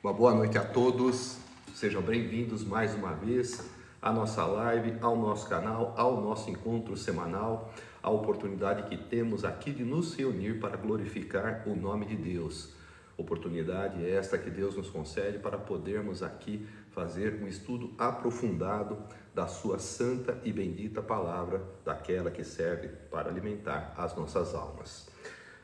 Uma boa noite a todos, sejam bem-vindos mais uma vez à nossa live, ao nosso canal, ao nosso encontro semanal, a oportunidade que temos aqui de nos reunir para glorificar o nome de Deus. Oportunidade esta que Deus nos concede para podermos aqui fazer um estudo aprofundado da sua santa e bendita palavra, daquela que serve para alimentar as nossas almas.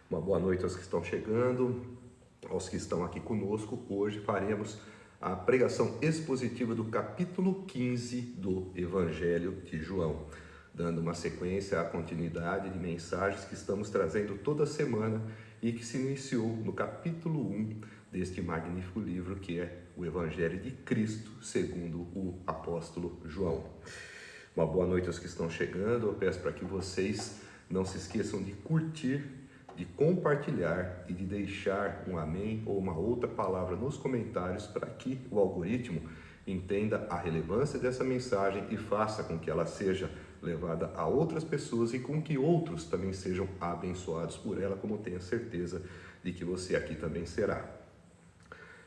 Uma boa noite aos que estão chegando, aos que estão aqui conosco. Hoje faremos a pregação expositiva do capítulo 15 do Evangelho de João, dando uma sequência à continuidade de mensagens que estamos trazendo toda semana e que se iniciou no capítulo 1 deste magnífico livro que é o Evangelho de Cristo, segundo o apóstolo João. Uma boa noite aos que estão chegando. Eu peço para que vocês não se esqueçam de curtir, de compartilhar e de deixar um amém ou uma outra palavra nos comentários para que o algoritmo entenda a relevância dessa mensagem e faça com que ela seja levada a outras pessoas e com que outros também sejam abençoados por ela, como tenho certeza de que você aqui também será.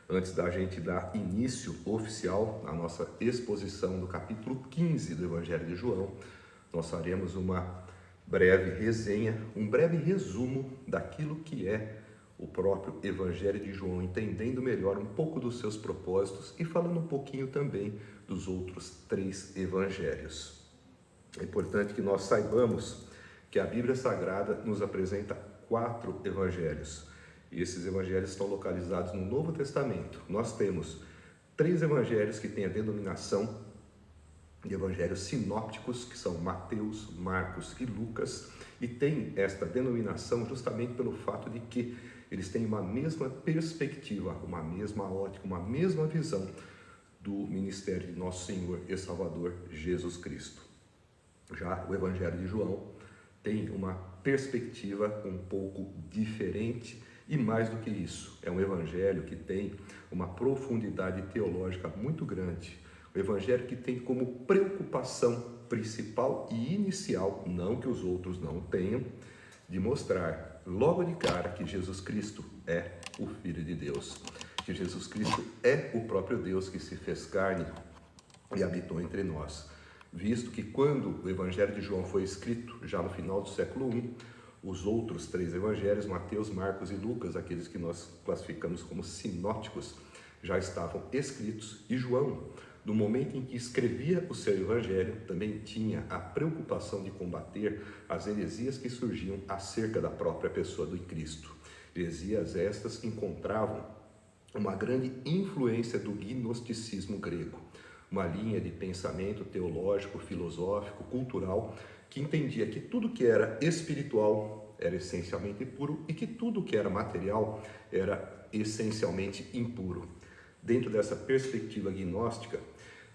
Antes da gente dar início oficial à nossa exposição do capítulo 15 do Evangelho de João, nós faremos uma breve resenha, um breve resumo daquilo que é o próprio Evangelho de João, entendendo melhor um pouco dos seus propósitos e falando um pouquinho também dos outros 3 evangelhos. É importante que nós saibamos que a Bíblia Sagrada nos apresenta 4 evangelhos. E esses evangelhos estão localizados no Novo Testamento. Nós temos 3 evangelhos que têm a denominação de evangelhos sinópticos, que são Mateus, Marcos e Lucas, e tem esta denominação justamente pelo fato de que eles têm uma mesma perspectiva, uma mesma ótica, uma mesma visão do ministério de nosso Senhor e Salvador Jesus Cristo. Já o Evangelho de João tem uma perspectiva um pouco diferente e mais do que isso, é um evangelho que tem uma profundidade teológica muito grande. O evangelho que tem como preocupação principal e inicial, não que os outros não tenham, de mostrar logo de cara que Jesus Cristo é o Filho de Deus, que Jesus Cristo é o próprio Deus que se fez carne e habitou entre nós. Visto que quando o Evangelho de João foi escrito, já no final do século I, os outros 3 evangelhos, Mateus, Marcos e Lucas, aqueles que nós classificamos como sinóticos, já estavam escritos, e João, no momento em que escrevia o seu evangelho, também tinha a preocupação de combater as heresias que surgiam acerca da própria pessoa do Cristo. Heresias estas que encontravam uma grande influência do gnosticismo grego, uma linha de pensamento teológico, filosófico, cultural, que entendia que tudo que era espiritual era essencialmente puro e que tudo que era material era essencialmente impuro. Dentro dessa perspectiva gnóstica,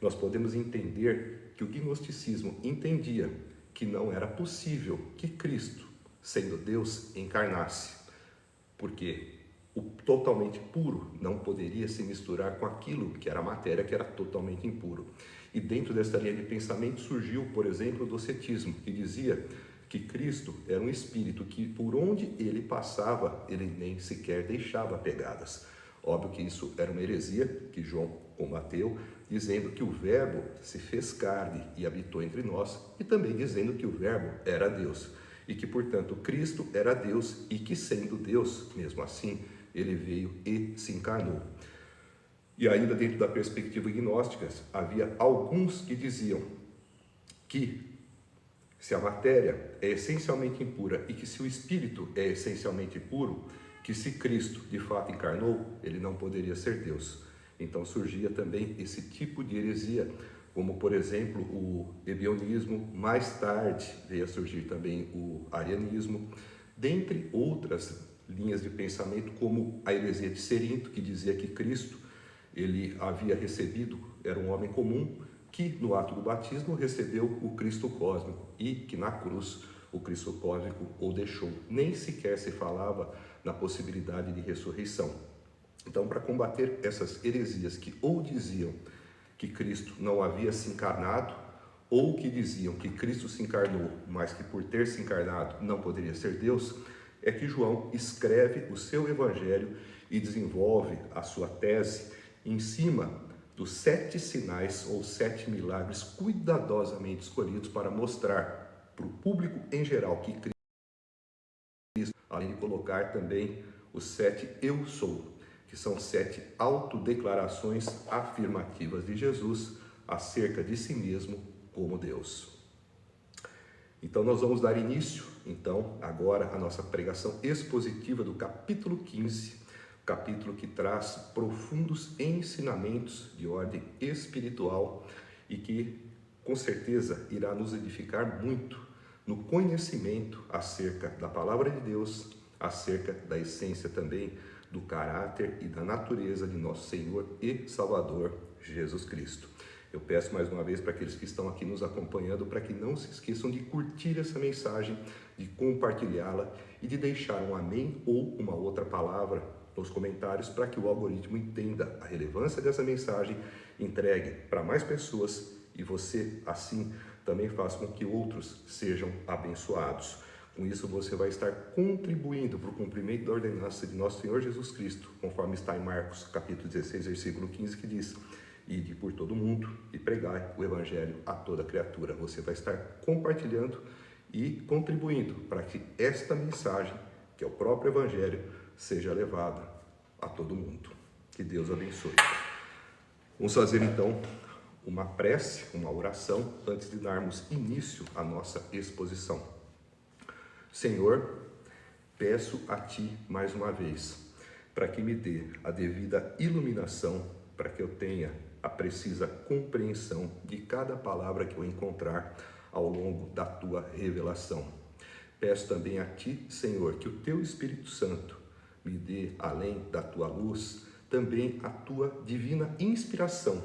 nós podemos entender que o gnosticismo entendia que não era possível que Cristo, sendo Deus, encarnasse, porque o totalmente puro não poderia se misturar com aquilo que era matéria, que era totalmente impuro. E dentro dessa linha de pensamento surgiu, por exemplo, o docetismo, que dizia que Cristo era um espírito que por onde ele passava, ele nem sequer deixava pegadas. Óbvio que isso era uma heresia que João combateu, dizendo que o Verbo se fez carne e habitou entre nós, e também dizendo que o Verbo era Deus, e que, portanto, Cristo era Deus, e que, sendo Deus, mesmo assim, ele veio e se encarnou. E ainda dentro da perspectiva gnóstica, havia alguns que diziam que se a matéria é essencialmente impura e que se o espírito é essencialmente puro, que se Cristo de fato encarnou, ele não poderia ser Deus. Então surgia também esse tipo de heresia, como por exemplo o ebionismo, mais tarde veio a surgir também o arianismo, dentre outras linhas de pensamento, como a heresia de Cerinto, que dizia que Cristo, ele havia recebido, era um homem comum, que no ato do batismo recebeu o Cristo cósmico e que na cruz o Cristo cósmico o deixou. Nem sequer se falava na possibilidade de ressurreição. Então, para combater essas heresias que ou diziam que Cristo não havia se encarnado, ou que diziam que Cristo se encarnou, mas que por ter se encarnado não poderia ser Deus, é que João escreve o seu evangelho e desenvolve a sua tese em cima dos 7 sinais ou 7 milagres cuidadosamente escolhidos para mostrar para o público em geral que Cristo, além de colocar também os 7 eu sou, que são 7 autodeclarações afirmativas de Jesus acerca de si mesmo como Deus. Então nós vamos dar início, agora a nossa pregação expositiva do capítulo 15, capítulo que traz profundos ensinamentos de ordem espiritual e que com certeza irá nos edificar muito no conhecimento acerca da palavra de Deus, acerca da essência também do caráter e da natureza de nosso Senhor e Salvador Jesus Cristo. Eu peço mais uma vez para aqueles que estão aqui nos acompanhando, para que não se esqueçam de curtir essa mensagem, de compartilhá-la e de deixar um amém ou uma outra palavra nos comentários, para que o algoritmo entenda a relevância dessa mensagem, entregue para mais pessoas e você, assim, também faça com que outros sejam abençoados. Com isso, você vai estar contribuindo para o cumprimento da ordenança de nosso Senhor Jesus Cristo, conforme está em Marcos, capítulo 16, versículo 15, que diz: ide por todo mundo e pregai o evangelho a toda criatura. Você vai estar compartilhando e contribuindo para que esta mensagem, que é o próprio evangelho, seja levada a todo mundo. Que Deus abençoe. Vamos fazer então uma prece, uma oração, antes de darmos início à nossa exposição. Senhor, peço a Ti mais uma vez, para que me dê a devida iluminação, para que eu tenha a precisa compreensão de cada palavra que eu encontrar ao longo da Tua revelação. Peço também a Ti, Senhor, que o Teu Espírito Santo me dê, além da Tua luz, também a Tua divina inspiração,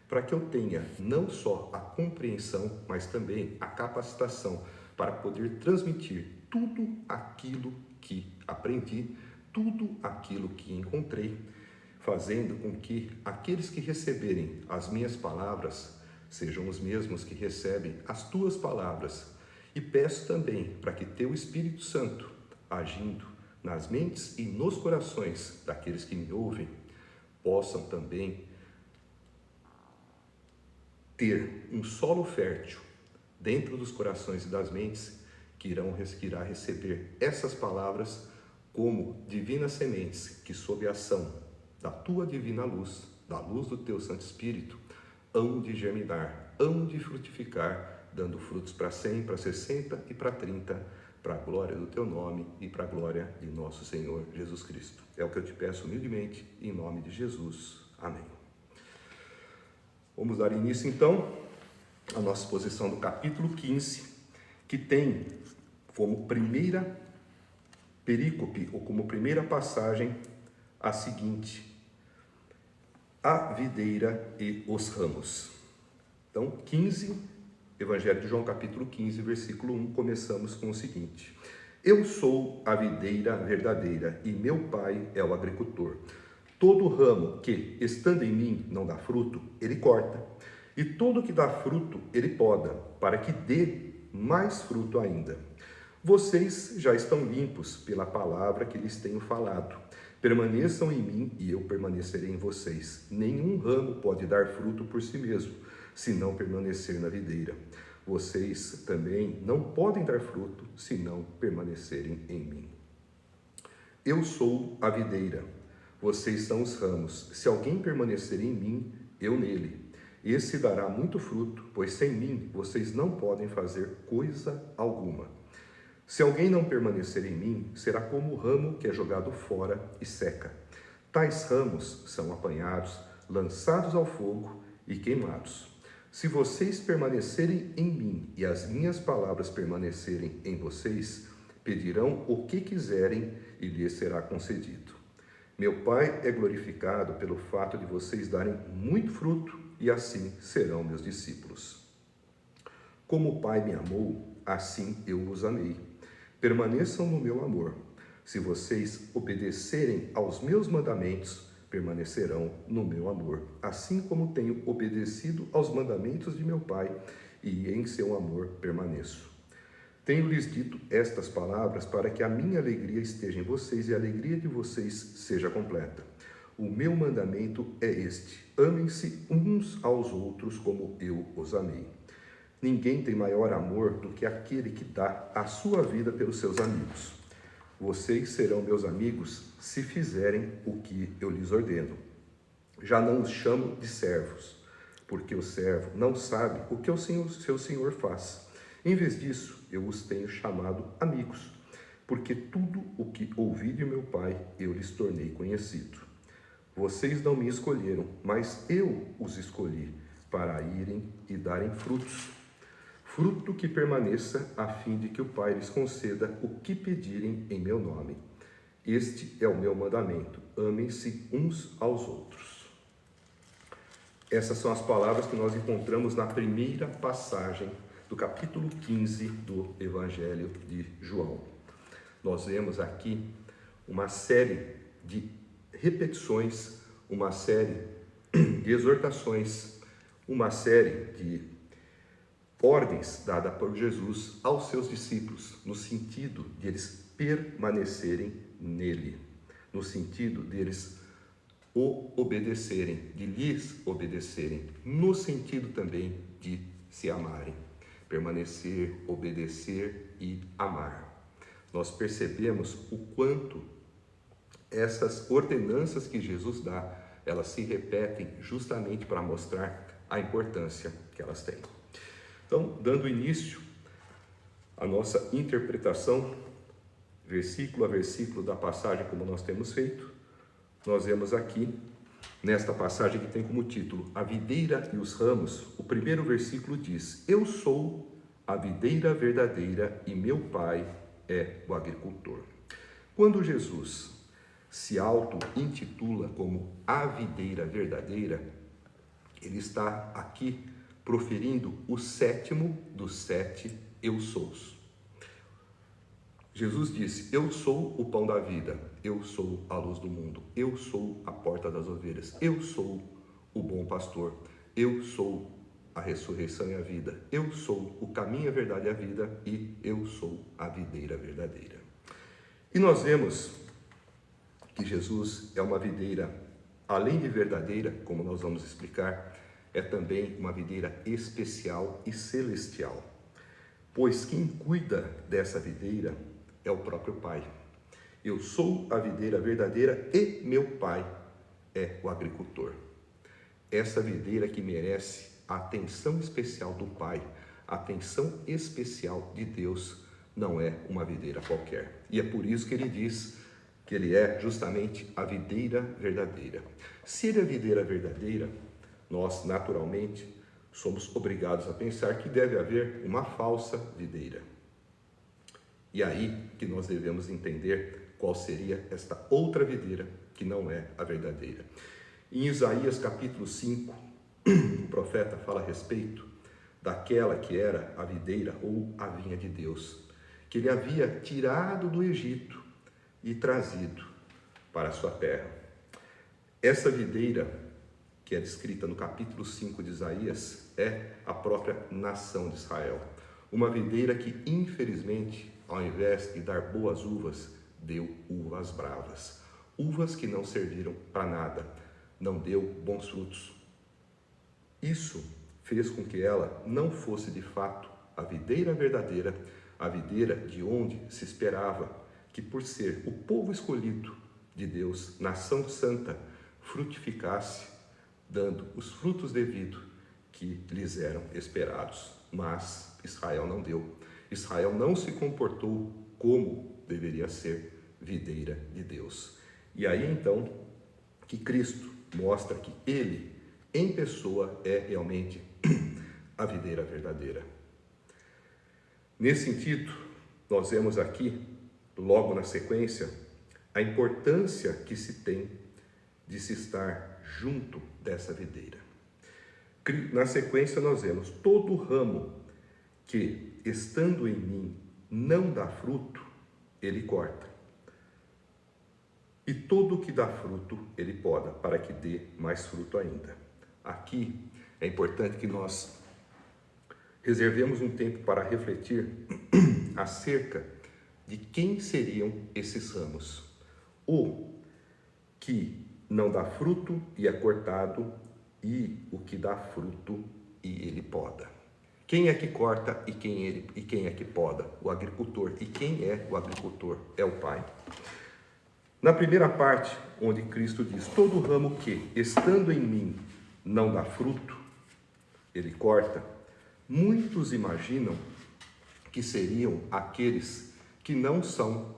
para que eu tenha não só a compreensão, mas também a capacitação para poder transmitir tudo aquilo que aprendi, tudo aquilo que encontrei, fazendo com que aqueles que receberem as minhas palavras sejam os mesmos que recebem as Tuas palavras. E peço também para que Teu Espírito Santo, agindo nas mentes e nos corações daqueles que me ouvem, possam também ter um solo fértil dentro dos corações e das mentes que irá receber essas palavras como divinas sementes que, sob a ação da Tua divina luz, da luz do Teu Santo Espírito, hão de germinar, hão de frutificar, dando frutos para 100, para 60 e para 30, para a glória do Teu nome e para a glória de nosso Senhor Jesus Cristo. É o que eu te peço humildemente, em nome de Jesus. Amém. Vamos dar início então à nossa exposição do capítulo 15, que tem como primeira perícope, ou como primeira passagem, a seguinte: a videira e os ramos. Então, 15, Evangelho de João, capítulo 15, versículo 1, começamos com o seguinte: eu sou a videira verdadeira e meu pai é o agricultor. Todo ramo que, estando em mim, não dá fruto, ele corta, e todo que dá fruto, ele poda, para que dê mais fruto ainda. Vocês já estão limpos pela palavra que lhes tenho falado. Permaneçam em mim e eu permanecerei em vocês. Nenhum ramo pode dar fruto por si mesmo, se não permanecer na videira. Vocês também não podem dar fruto, se não permanecerem em mim. Eu sou a videira, vocês são os ramos. Se alguém permanecer em mim, eu nele. Esse dará muito fruto, pois sem mim vocês não podem fazer coisa alguma. Se alguém não permanecer em mim, será como o ramo que é jogado fora e seca. Tais ramos são apanhados, lançados ao fogo e queimados. Se vocês permanecerem em mim e as minhas palavras permanecerem em vocês, pedirão o que quiserem e lhes será concedido. Meu Pai é glorificado pelo fato de vocês darem muito fruto e assim serão meus discípulos. Como o Pai me amou, assim eu os amei. Permaneçam no meu amor. Se vocês obedecerem aos meus mandamentos, permanecerão no meu amor, assim como tenho obedecido aos mandamentos de meu Pai, e em seu amor permaneço. Tenho-lhes dito estas palavras para que a minha alegria esteja em vocês e a alegria de vocês seja completa. O meu mandamento é este: amem-se uns aos outros como eu os amei. Ninguém tem maior amor do que aquele que dá a sua vida pelos seus amigos. Vocês serão meus amigos se fizerem o que eu lhes ordeno. Já não os chamo de servos, porque o servo não sabe o que o seu senhor faz. Em vez disso, eu os tenho chamado amigos, porque tudo o que ouvi de meu Pai eu lhes tornei conhecido. Vocês não me escolheram, mas eu os escolhi para irem e darem frutos. Fruto que permaneça, a fim de que o Pai lhes conceda o que pedirem em meu nome. Este é o meu mandamento: amem-se uns aos outros. Essas são as palavras que nós encontramos na primeira passagem do capítulo 15 do Evangelho de João. Nós vemos aqui uma série de repetições, uma série de exortações, uma série de ordens dadas por Jesus aos seus discípulos, no sentido de eles permanecerem nele, no sentido de eles o obedecerem, de lhes obedecerem, no sentido também de se amarem, permanecer, obedecer e amar. Nós percebemos o quanto essas ordenanças que Jesus dá, elas se repetem justamente para mostrar a importância que elas têm. Então, dando início à nossa interpretação, versículo a versículo da passagem, como nós temos feito, nós vemos aqui, nesta passagem que tem como título A Videira e os Ramos, o primeiro versículo diz: Eu sou a videira verdadeira e meu Pai é o agricultor. Quando Jesus se auto-intitula como a videira verdadeira, ele está aqui proferindo o sétimo dos 7 eu sous. Jesus disse: eu sou o pão da vida, eu sou a luz do mundo, eu sou a porta das ovelhas, eu sou o bom pastor, eu sou a ressurreição e a vida, eu sou o caminho, a verdade e a vida, e eu sou a videira verdadeira. E nós vemos que Jesus é uma videira, além de verdadeira, como nós vamos explicar, é também uma videira especial e celestial, pois quem cuida dessa videira é o próprio Pai. Eu sou a videira verdadeira e meu Pai é o agricultor. Essa videira que merece a atenção especial do Pai, a atenção especial de Deus, não é uma videira qualquer. E é por isso que ele diz que ele é justamente a videira verdadeira. Se ele é a videira verdadeira, nós, naturalmente, somos obrigados a pensar que deve haver uma falsa videira. E aí que nós devemos entender qual seria esta outra videira que não é a verdadeira. Em Isaías capítulo 5, o profeta fala a respeito daquela que era a videira ou a vinha de Deus, que ele havia tirado do Egito e trazido para a sua terra. Essa videira, que é descrita no capítulo 5 de Isaías, é a própria nação de Israel. Uma videira que, infelizmente, ao invés de dar boas uvas, deu uvas bravas. Uvas que não serviram para nada, não deu bons frutos. Isso fez com que ela não fosse de fato a videira verdadeira, a videira de onde se esperava que, por ser o povo escolhido de Deus, nação santa, frutificasse, dando os frutos devidos que lhes eram esperados. Mas Israel não deu. Israel não se comportou como deveria ser videira de Deus. E aí então que Cristo mostra que ele, em pessoa, é realmente a videira verdadeira. Nesse sentido, nós vemos aqui, logo na sequência, a importância que se tem de se estar junto dessa videira. Na sequência nós vemos: todo ramo que, estando em mim, não dá fruto, ele corta. E todo o que dá fruto, ele poda, para que dê mais fruto ainda. Aqui é importante que nós reservemos um tempo para refletir acerca de quem seriam esses ramos, ou que não dá fruto e é cortado, e o que dá fruto e ele poda. Quem é que corta e quem é que poda? O agricultor. E quem é o agricultor? É o Pai. Na primeira parte, onde Cristo diz: todo ramo que, estando em mim, não dá fruto, ele corta, muitos imaginam que seriam aqueles que não são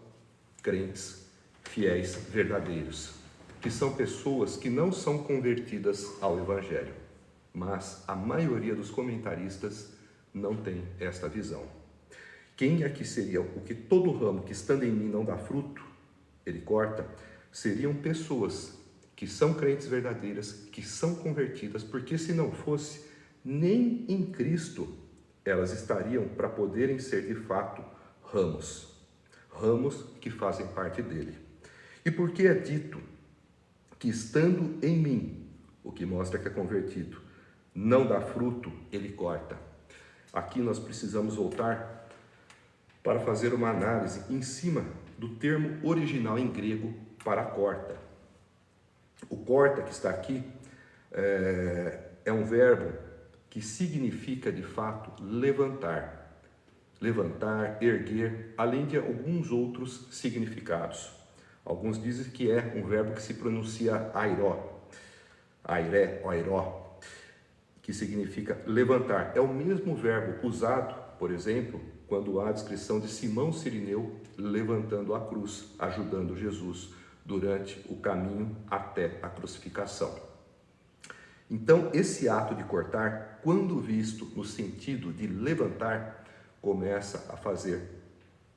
crentes, fiéis, verdadeiros, que são pessoas que não são convertidas ao Evangelho. Mas a maioria dos comentaristas não tem esta visão. Quem é que seria o que todo ramo que estando em mim não dá fruto, ele corta? Seriam pessoas que são crentes verdadeiras, que são convertidas, porque se não fosse, nem em Cristo elas estariam para poderem ser de fato ramos que fazem parte dele. E por que é dito que estando em mim, o que mostra que é convertido, não dá fruto, ele corta? Aqui nós precisamos voltar para fazer uma análise em cima do termo original em grego para corta. O corta que está aqui é um verbo que significa de fato levantar, erguer, além de alguns outros significados. Alguns dizem que é um verbo que se pronuncia airó, oiró, que significa levantar. É o mesmo verbo usado, por exemplo, quando há a descrição de Simão Cirineu levantando a cruz, ajudando Jesus durante o caminho até a crucificação. Então, esse ato de cortar, quando visto no sentido de levantar, começa a fazer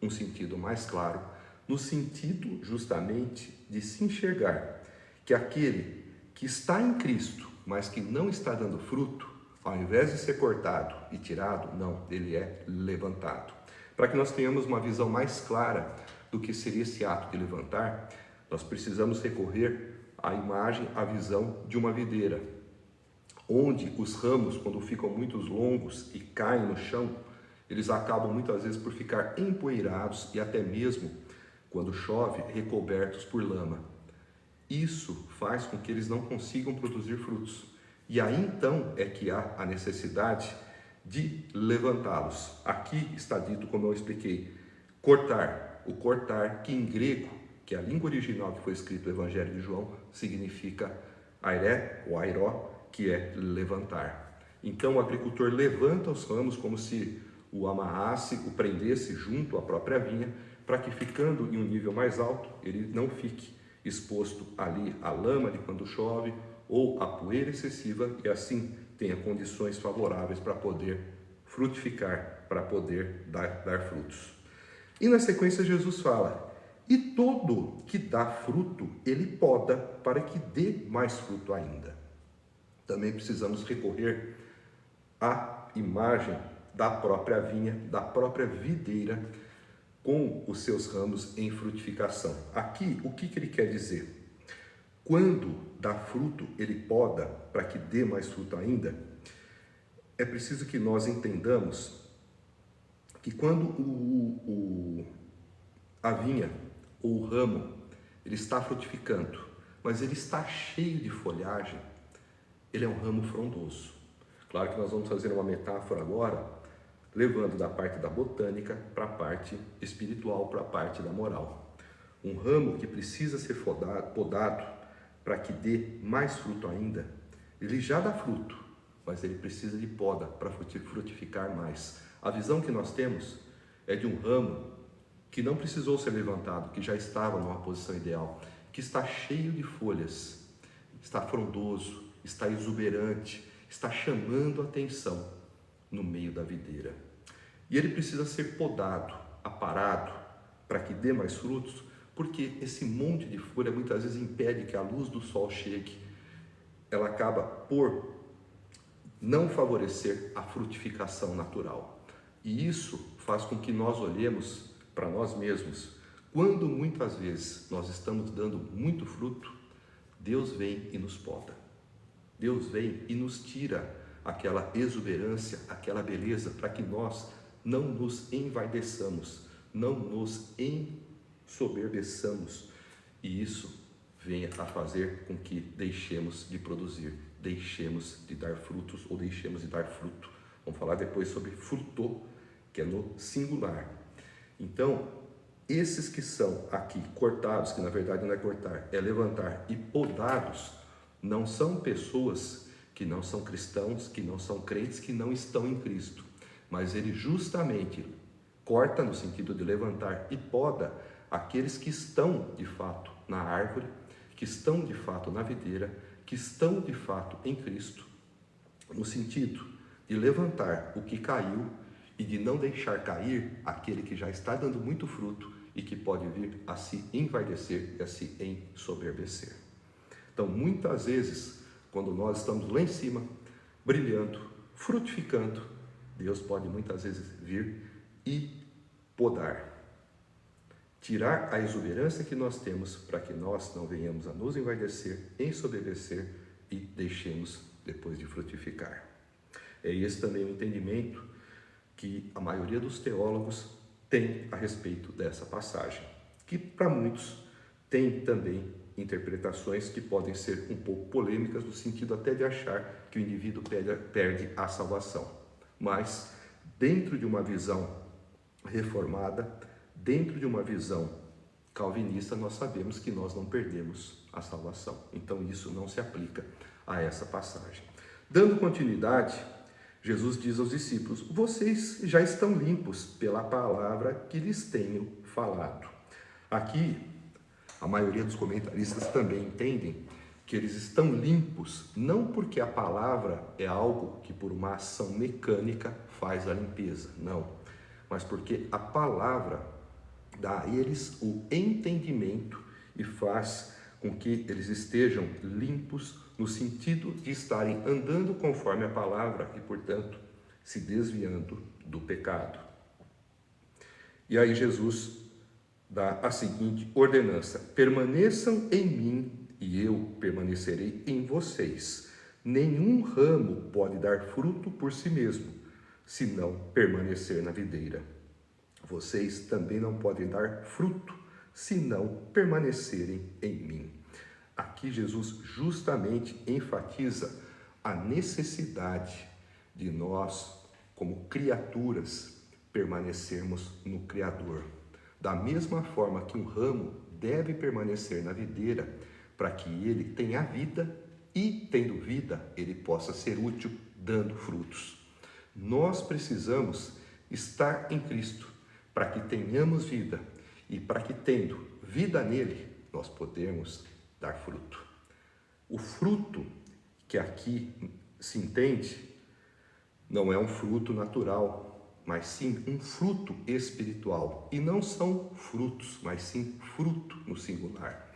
um sentido mais claro, no sentido justamente de se enxergar que aquele que está em Cristo, mas que não está dando fruto, ao invés de ser cortado e tirado, não, ele é levantado. Para que nós tenhamos uma visão mais clara do que seria esse ato de levantar, nós precisamos recorrer à imagem, à visão de uma videira, onde os ramos, quando ficam muito longos e caem no chão, eles acabam muitas vezes por ficar empoeirados e até mesmo, quando chove, recobertos por lama. Isso faz com que eles não consigam produzir frutos. E aí então é que há a necessidade de levantá-los. Aqui está dito, como eu expliquei, cortar. O cortar, que em grego, que é a língua original que foi escrito no Evangelho de João, significa airé ou airó, que é levantar. Então o agricultor levanta os ramos como se o amarrasse, o prendesse junto à própria vinha, para que ficando em um nível mais alto, ele não fique exposto ali à lama de quando chove ou à poeira excessiva e assim tenha condições favoráveis para poder frutificar, para poder dar frutos. E na sequência Jesus fala: e todo que dá fruto, ele poda para que dê mais fruto ainda. Também precisamos recorrer à imagem da própria vinha, da própria videira, com os seus ramos em frutificação. Aqui, o que ele quer dizer? Quando dá fruto, ele poda para que dê mais fruto ainda. É preciso que nós entendamos que quando a vinha ou o ramo, ele está frutificando, mas ele está cheio de folhagem, ele é um ramo frondoso. Claro que nós vamos fazer uma metáfora agora, levando da parte da botânica para a parte espiritual, para a parte da moral. Um ramo que precisa ser podado para que dê mais fruto ainda, ele já dá fruto, mas ele precisa de poda para frutificar mais. A visão que nós temos é de um ramo que não precisou ser levantado, que já estava numa posição ideal, que está cheio de folhas, está frondoso, está exuberante, está chamando a atenção no meio da videira. E ele precisa ser podado, aparado, para que dê mais frutos, porque esse monte de folha muitas vezes impede que a luz do sol chegue. Ela acaba por não favorecer a frutificação natural. E isso faz com que nós olhemos para nós mesmos. Quando muitas vezes nós estamos dando muito fruto, Deus vem e nos poda. Deus vem e nos tira aquela exuberância, aquela beleza, para que nós não nos envaideçamos, não nos ensoberbeçamos. E isso venha a fazer com que deixemos de produzir, deixemos de dar frutos ou deixemos de dar fruto. Vamos falar depois sobre fruto, que é no singular. Então, esses que são aqui cortados, que na verdade não é cortar, é levantar, e podados, não são pessoas que não são cristãos, que não são crentes, que não estão em Cristo. Mas ele justamente corta no sentido de levantar e poda aqueles que estão de fato na árvore, que estão de fato na videira, que estão de fato em Cristo, no sentido de levantar o que caiu e de não deixar cair aquele que já está dando muito fruto e que pode vir a se envaidecer e a se ensoberbecer. Então, muitas vezes, quando nós estamos lá em cima, brilhando, frutificando, Deus pode muitas vezes vir e podar, tirar a exuberância que nós temos para que nós não venhamos a nos envaidecer, ensoberbecer e deixemos depois de frutificar. É esse também o entendimento que a maioria dos teólogos tem a respeito dessa passagem, que para muitos tem também interpretações que podem ser um pouco polêmicas, no sentido até de achar que o indivíduo perde a salvação. Mas, dentro de uma visão reformada, dentro de uma visão calvinista, nós sabemos que nós não perdemos a salvação. Então, isso não se aplica a essa passagem. Dando continuidade, Jesus diz aos discípulos: vocês já estão limpos pela palavra que lhes tenho falado. Aqui, a maioria dos comentaristas também entendem que eles estão limpos, não porque a palavra é algo que por uma ação mecânica faz a limpeza, não, mas porque a palavra dá a eles o entendimento e faz com que eles estejam limpos no sentido de estarem andando conforme a palavra e, portanto, se desviando do pecado. E aí Jesus dá a seguinte ordenança: permaneçam em mim e eu permanecerei em vocês. Nenhum ramo pode dar fruto por si mesmo, se não permanecer na videira. Vocês também não podem dar fruto, se não permanecerem em mim. Aqui Jesus justamente enfatiza a necessidade de nós, como criaturas, permanecermos no Criador. Da mesma forma que um ramo deve permanecer na videira para que ele tenha vida e, tendo vida, ele possa ser útil, dando frutos. Nós precisamos estar em Cristo para que tenhamos vida e para que, tendo vida nele, nós podemos dar fruto. O fruto que aqui se entende não é um fruto natural, mas sim um fruto espiritual. E não são frutos, mas sim fruto no singular,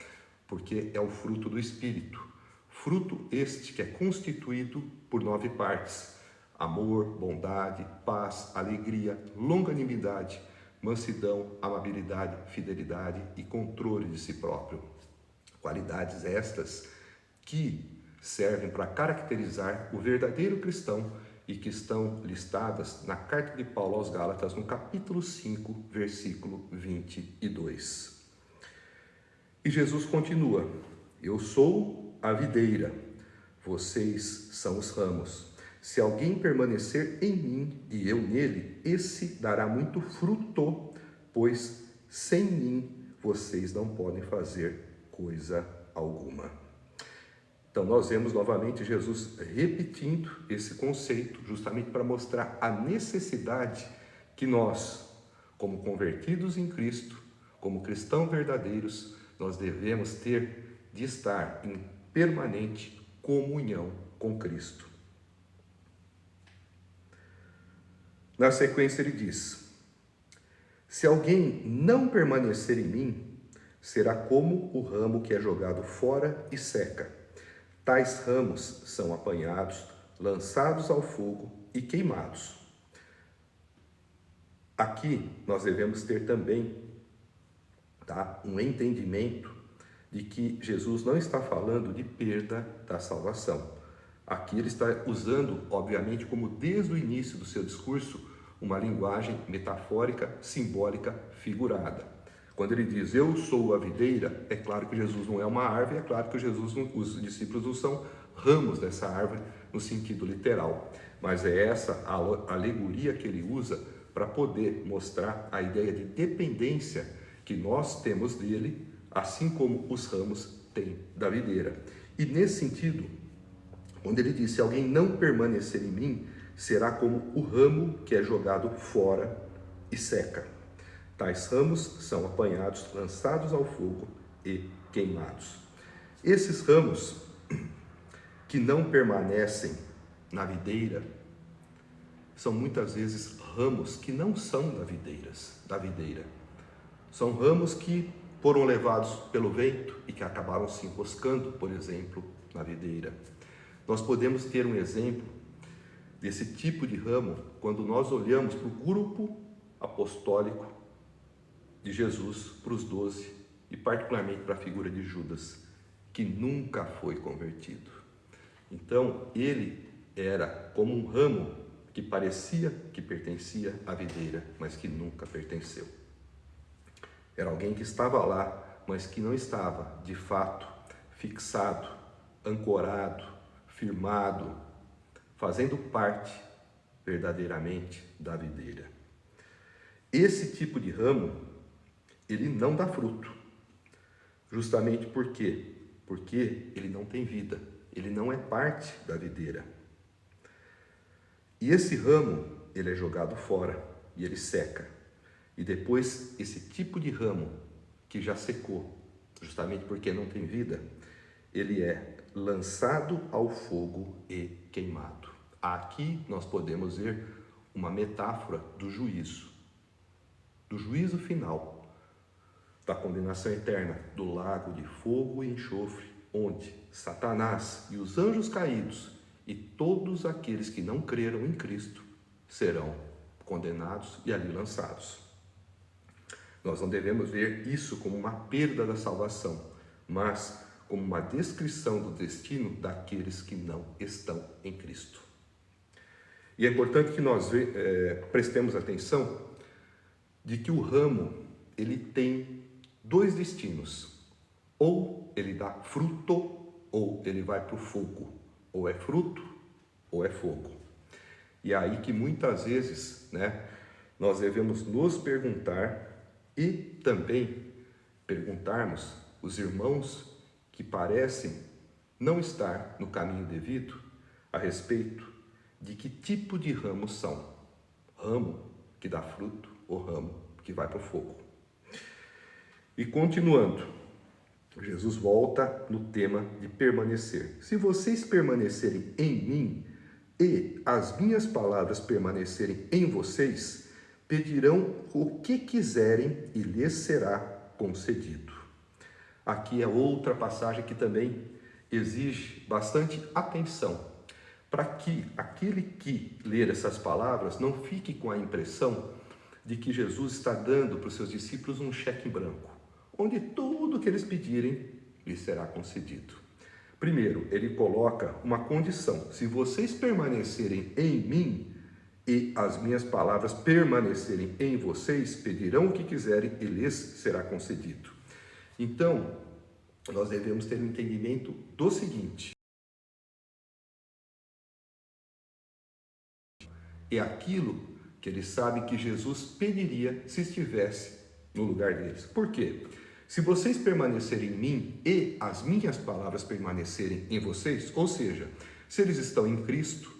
porque é o fruto do Espírito. Fruto este que é constituído por 9 partes: amor, bondade, paz, alegria, longanimidade, mansidão, amabilidade, fidelidade e controle de si próprio. Qualidades estas que servem para caracterizar o verdadeiro cristão e que estão listadas na carta de Paulo aos Gálatas, no capítulo 5, versículo 22. E Jesus continua: eu sou a videira, vocês são os ramos. Se alguém permanecer em mim e eu nele, esse dará muito fruto, pois sem mim vocês não podem fazer coisa alguma. Então nós vemos novamente Jesus repetindo esse conceito, justamente para mostrar a necessidade que nós, como convertidos em Cristo, como cristãos verdadeiros, nós devemos ter de estar em permanente comunhão com Cristo. Na sequência ele diz: se alguém não permanecer em mim, será como o ramo que é jogado fora e seca. Tais ramos são apanhados, lançados ao fogo e queimados. Aqui nós devemos ter também um entendimento de que Jesus não está falando de perda da salvação. Aqui ele está usando, obviamente, como desde o início do seu discurso, uma linguagem metafórica, simbólica, figurada. Quando ele diz, eu sou a videira, é claro que Jesus não é uma árvore, é claro que os discípulos não são ramos dessa árvore no sentido literal. Mas é essa a alegoria que ele usa para poder mostrar a ideia de dependência que nós temos dele, assim como os ramos têm da videira. E nesse sentido, quando ele diz, se alguém não permanecer em mim, será como o ramo que é jogado fora e seca. Tais ramos são apanhados, lançados ao fogo e queimados. Esses ramos que não permanecem na videira são muitas vezes ramos que não são da videira. São ramos que foram levados pelo vento e que acabaram se enroscando, por exemplo, na videira. Nós podemos ter um exemplo desse tipo de ramo quando nós olhamos para o grupo apostólico de Jesus, para os 12 e particularmente para a figura de Judas, que nunca foi convertido. Então ele era como um ramo que parecia que pertencia à videira, mas que nunca pertenceu. Era alguém que estava lá, mas que não estava de fato fixado, ancorado, firmado, fazendo parte verdadeiramente da videira. Esse tipo de ramo, ele não dá fruto. Justamente por quê? Porque ele não tem vida, ele não é parte da videira. E esse ramo, ele é jogado fora e ele seca. E depois, esse tipo de ramo que já secou, justamente porque não tem vida, ele é lançado ao fogo e queimado. Aqui nós podemos ver uma metáfora do juízo final, da condenação eterna, do lago de fogo e enxofre, onde Satanás e os anjos caídos e todos aqueles que não creram em Cristo serão condenados e ali lançados. Nós não devemos ver isso como uma perda da salvação, mas como uma descrição do destino daqueles que não estão em Cristo. E é importante que nós prestemos atenção de que o ramo, ele tem dois destinos. Ou ele dá fruto, ou ele vai para o fogo. Ou é fruto, ou é fogo. E é aí que muitas vezes, nós devemos nos perguntar e também perguntarmos os irmãos que parecem não estar no caminho devido a respeito de que tipo de ramos são. Ramo que dá fruto ou ramo que vai para o fogo. E continuando, Jesus volta no tema de permanecer. Se vocês permanecerem em mim e as minhas palavras permanecerem em vocês, pedirão o que quiserem e lhes será concedido. Aqui é outra passagem que também exige bastante atenção, para que aquele que ler essas palavras não fique com a impressão de que Jesus está dando para os seus discípulos um cheque em branco, onde tudo que eles pedirem lhes será concedido. Primeiro, ele coloca uma condição: se vocês permanecerem em mim e as minhas palavras permanecerem em vocês, pedirão o que quiserem e lhes será concedido. Então, nós devemos ter um entendimento do seguinte: é aquilo que eles sabem que Jesus pediria se estivesse no lugar deles. Por quê? Se vocês permanecerem em mim e as minhas palavras permanecerem em vocês, ou seja, se eles estão em Cristo,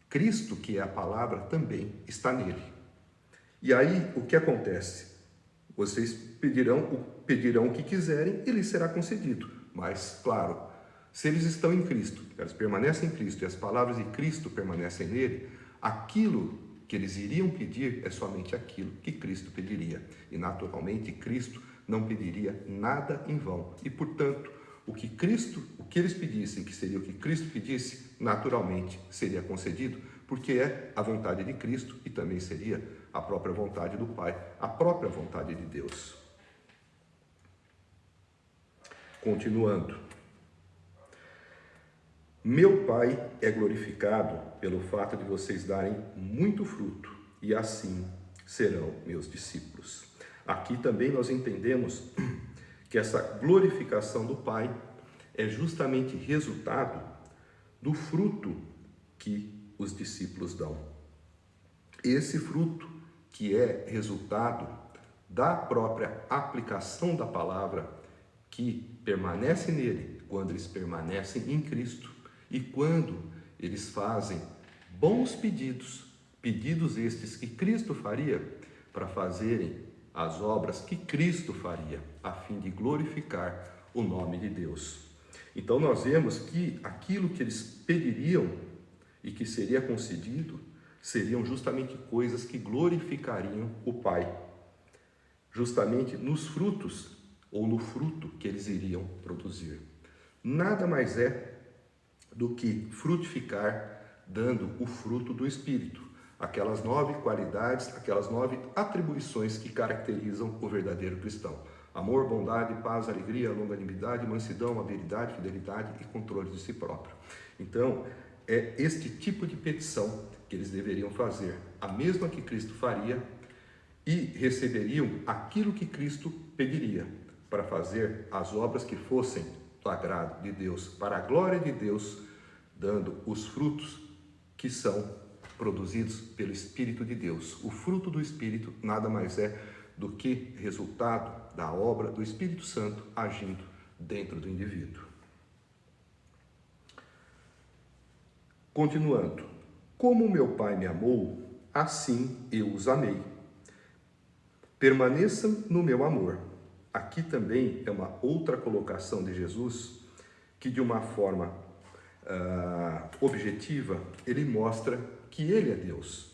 Cristo, que é a palavra, também está nele. E aí, o que acontece? Vocês pedirão o que quiserem e lhes será concedido. Mas, claro, se eles estão em Cristo, eles permanecem em Cristo e as palavras de Cristo permanecem nele, aquilo que eles iriam pedir é somente aquilo que Cristo pediria. E, naturalmente, Cristo não pediria nada em vão. E, portanto, o que eles pedissem, que seria o que Cristo pedisse, naturalmente seria concedido, porque é a vontade de Cristo e também seria a própria vontade do Pai, a própria vontade de Deus. Continuando. Meu Pai é glorificado pelo fato de vocês darem muito fruto, e assim serão meus discípulos. Aqui também nós entendemos que essa glorificação do Pai é justamente resultado do fruto que os discípulos dão. Esse fruto que é resultado da própria aplicação da palavra que permanece nele quando eles permanecem em Cristo e quando eles fazem bons pedidos, pedidos estes que Cristo faria para fazerem as obras que Cristo faria, a fim de glorificar o nome de Deus. Então nós vemos que aquilo que eles pediriam e que seria concedido seriam justamente coisas que glorificariam o Pai, justamente nos frutos ou no fruto que eles iriam produzir. Nada mais é do que frutificar dando o fruto do Espírito, aquelas 9 qualidades, aquelas 9 atribuições que caracterizam o verdadeiro cristão: amor, bondade, paz, alegria, longanimidade, mansidão, habilidade, fidelidade e controle de si próprio. Então, é este tipo de petição que eles deveriam fazer, a mesma que Cristo faria, e receberiam aquilo que Cristo pediria para fazer as obras que fossem do agrado de Deus, para a glória de Deus, dando os frutos que são produzidos pelo Espírito de Deus. O fruto do Espírito nada mais é do que resultado da obra do Espírito Santo agindo dentro do indivíduo. Continuando, como meu Pai me amou, assim eu os amei. Permaneçam no meu amor. Aqui também é uma outra colocação de Jesus que, de uma forma objetiva, ele mostra que ele é Deus.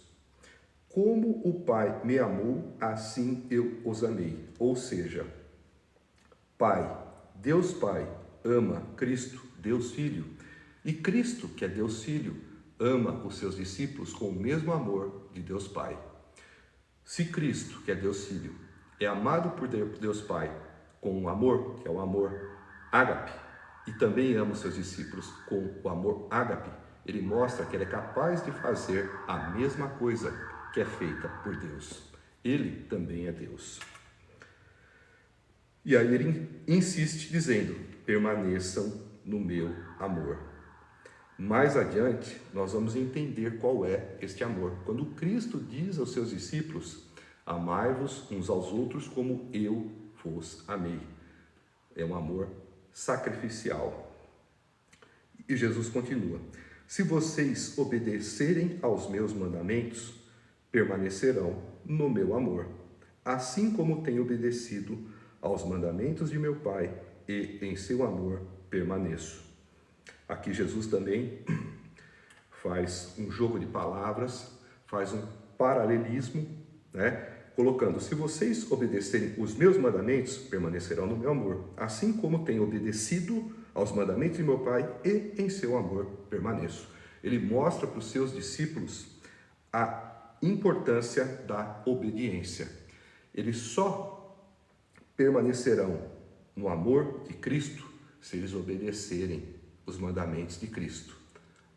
Como o Pai me amou, assim eu os amei. Ou seja, Pai, Deus Pai, ama Cristo, Deus Filho, e Cristo, que é Deus Filho, ama os seus discípulos com o mesmo amor de Deus Pai. Se Cristo, que é Deus Filho, é amado por Deus Pai com um amor, que é o amor ágape, e também ama os seus discípulos com o amor ágape, ele mostra que ele é capaz de fazer a mesma coisa que é feita por Deus. Ele também é Deus. E aí ele insiste dizendo: permaneçam no meu amor. Mais adiante, nós vamos entender qual é este amor. Quando Cristo diz aos seus discípulos: amai-vos uns aos outros como eu vos amei. É um amor sacrificial. E Jesus continua: se vocês obedecerem aos meus mandamentos, permanecerão no meu amor, assim como tenho obedecido aos mandamentos de meu Pai, e em seu amor permaneço. Aqui Jesus também faz um jogo de palavras, faz um paralelismo, colocando: se vocês obedecerem os meus mandamentos, permanecerão no meu amor, assim como tenho obedecido aos mandamentos de meu Pai, e em seu amor permaneço. Ele mostra para os seus discípulos a importância da obediência. Eles só permanecerão no amor de Cristo se eles obedecerem os mandamentos de Cristo,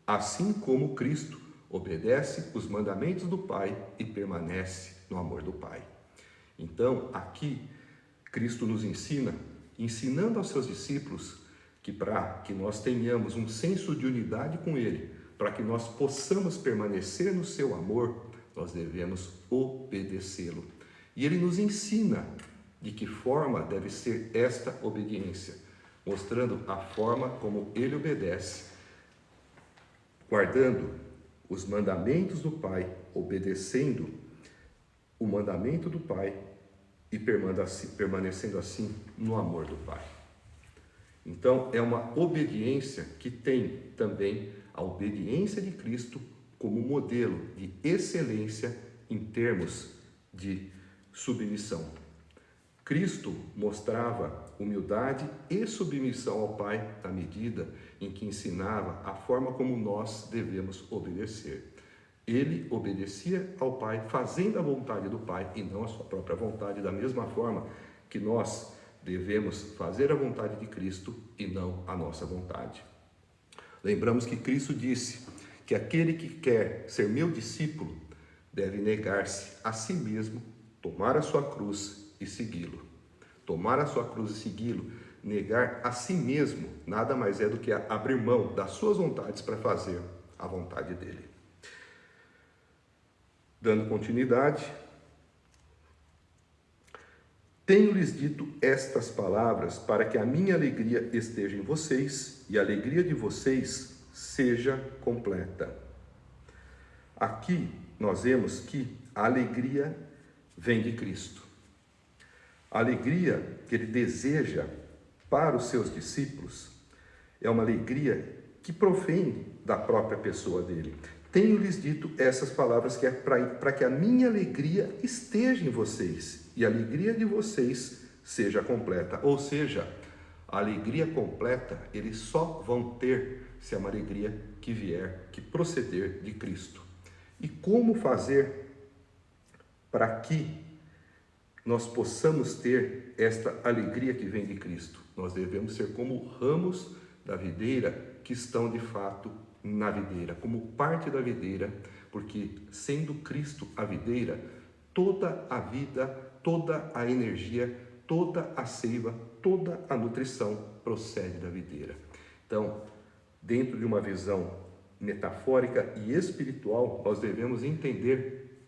assim como Cristo obedece os mandamentos do Pai e permanece no amor do Pai. Então, aqui, Cristo nos ensina, ensinando aos seus discípulos, que para que nós tenhamos um senso de unidade com Ele, para que nós possamos permanecer no seu amor, nós devemos obedecê-lo. E Ele nos ensina de que forma deve ser esta obediência, mostrando a forma como Ele obedece, guardando os mandamentos do Pai, obedecendo o mandamento do Pai e permanecendo assim no amor do Pai. Então, é uma obediência que tem também a obediência de Cristo como modelo de excelência em termos de submissão. Cristo mostrava humildade e submissão ao Pai na medida em que ensinava a forma como nós devemos obedecer. Ele obedecia ao Pai, fazendo a vontade do Pai e não a sua própria vontade, da mesma forma que nós devemos fazer a vontade de Cristo e não a nossa vontade. Lembramos que Cristo disse que aquele que quer ser meu discípulo deve negar-se a si mesmo, tomar a sua cruz e e segui-lo. Tomar a sua cruz e segui-lo, negar a si mesmo, nada mais é do que abrir mão das suas vontades para fazer a vontade dele. Dando continuidade, tenho-lhes dito estas palavras para que a minha alegria esteja em vocês e a alegria de vocês seja completa. Aqui nós vemos que a alegria vem de Cristo. A alegria que ele deseja para os seus discípulos é uma alegria que provém da própria pessoa dele. Tenho-lhes dito essas palavras que é para que a minha alegria esteja em vocês e a alegria de vocês seja completa. Ou seja, a alegria completa eles só vão ter se é uma alegria que vier, que proceder de Cristo. E como fazer para que nós possamos ter esta alegria que vem de Cristo? Nós devemos ser como ramos da videira que estão de fato na videira, como parte da videira, porque sendo Cristo a videira, toda a vida, toda a energia, toda a seiva, toda a nutrição procede da videira. Então, dentro de uma visão metafórica e espiritual, nós devemos entender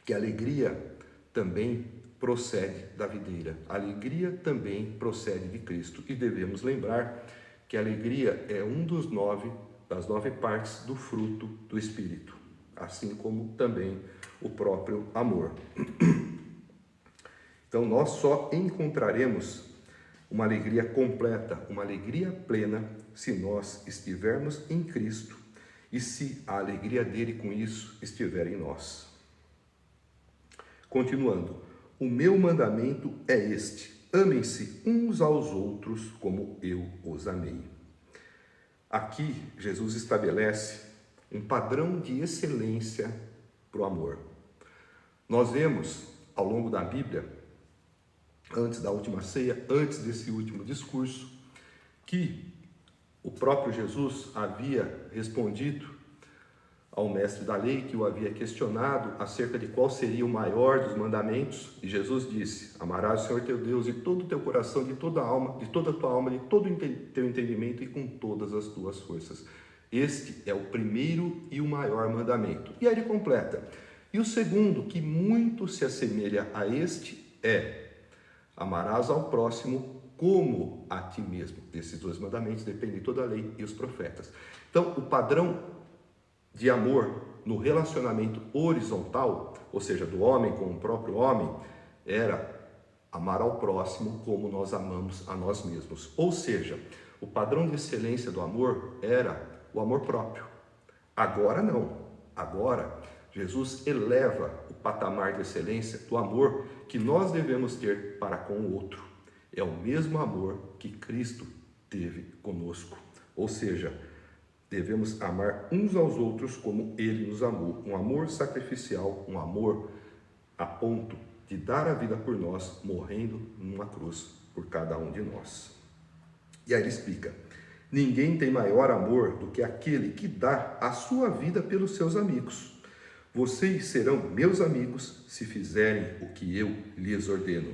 que a alegria também procede da videira. A alegria também procede de Cristo. E devemos lembrar que a alegria é das 9 partes do fruto do Espírito, assim como também o próprio amor. Então nós só encontraremos uma alegria completa, uma alegria plena, se nós estivermos em Cristo e se a alegria dele com isso estiver em nós. Continuando, o meu mandamento é este: amem-se uns aos outros como eu os amei. Aqui, Jesus estabelece um padrão de excelência para o amor. Nós vemos ao longo da Bíblia, antes da última ceia, antes desse último discurso, que o próprio Jesus havia respondido ao mestre da lei que o havia questionado acerca de qual seria o maior dos mandamentos, e Jesus disse: amarás o Senhor teu Deus de todo o teu coração, de toda a alma, de toda a tua alma, de todo o teu entendimento e com todas as tuas forças. Este é o primeiro e o maior mandamento. E aí ele completa: e o segundo, que muito se assemelha a este, é: amarás ao próximo como a ti mesmo. Desses 2 mandamentos depende toda a lei e os profetas. Então, o padrão de amor no relacionamento horizontal, ou seja, do homem com o próprio homem, era amar ao próximo como nós amamos a nós mesmos. Ou seja, o padrão de excelência do amor era o amor próprio. Agora não. Agora, Jesus eleva o patamar de excelência do amor que nós devemos ter para com o outro. É o mesmo amor que Cristo teve conosco. Ou seja, devemos amar uns aos outros como Ele nos amou. Um amor sacrificial, um amor a ponto de dar a vida por nós, morrendo numa cruz por cada um de nós. E aí ele explica: ninguém tem maior amor do que aquele que dá a sua vida pelos seus amigos. Vocês serão meus amigos se fizerem o que eu lhes ordeno.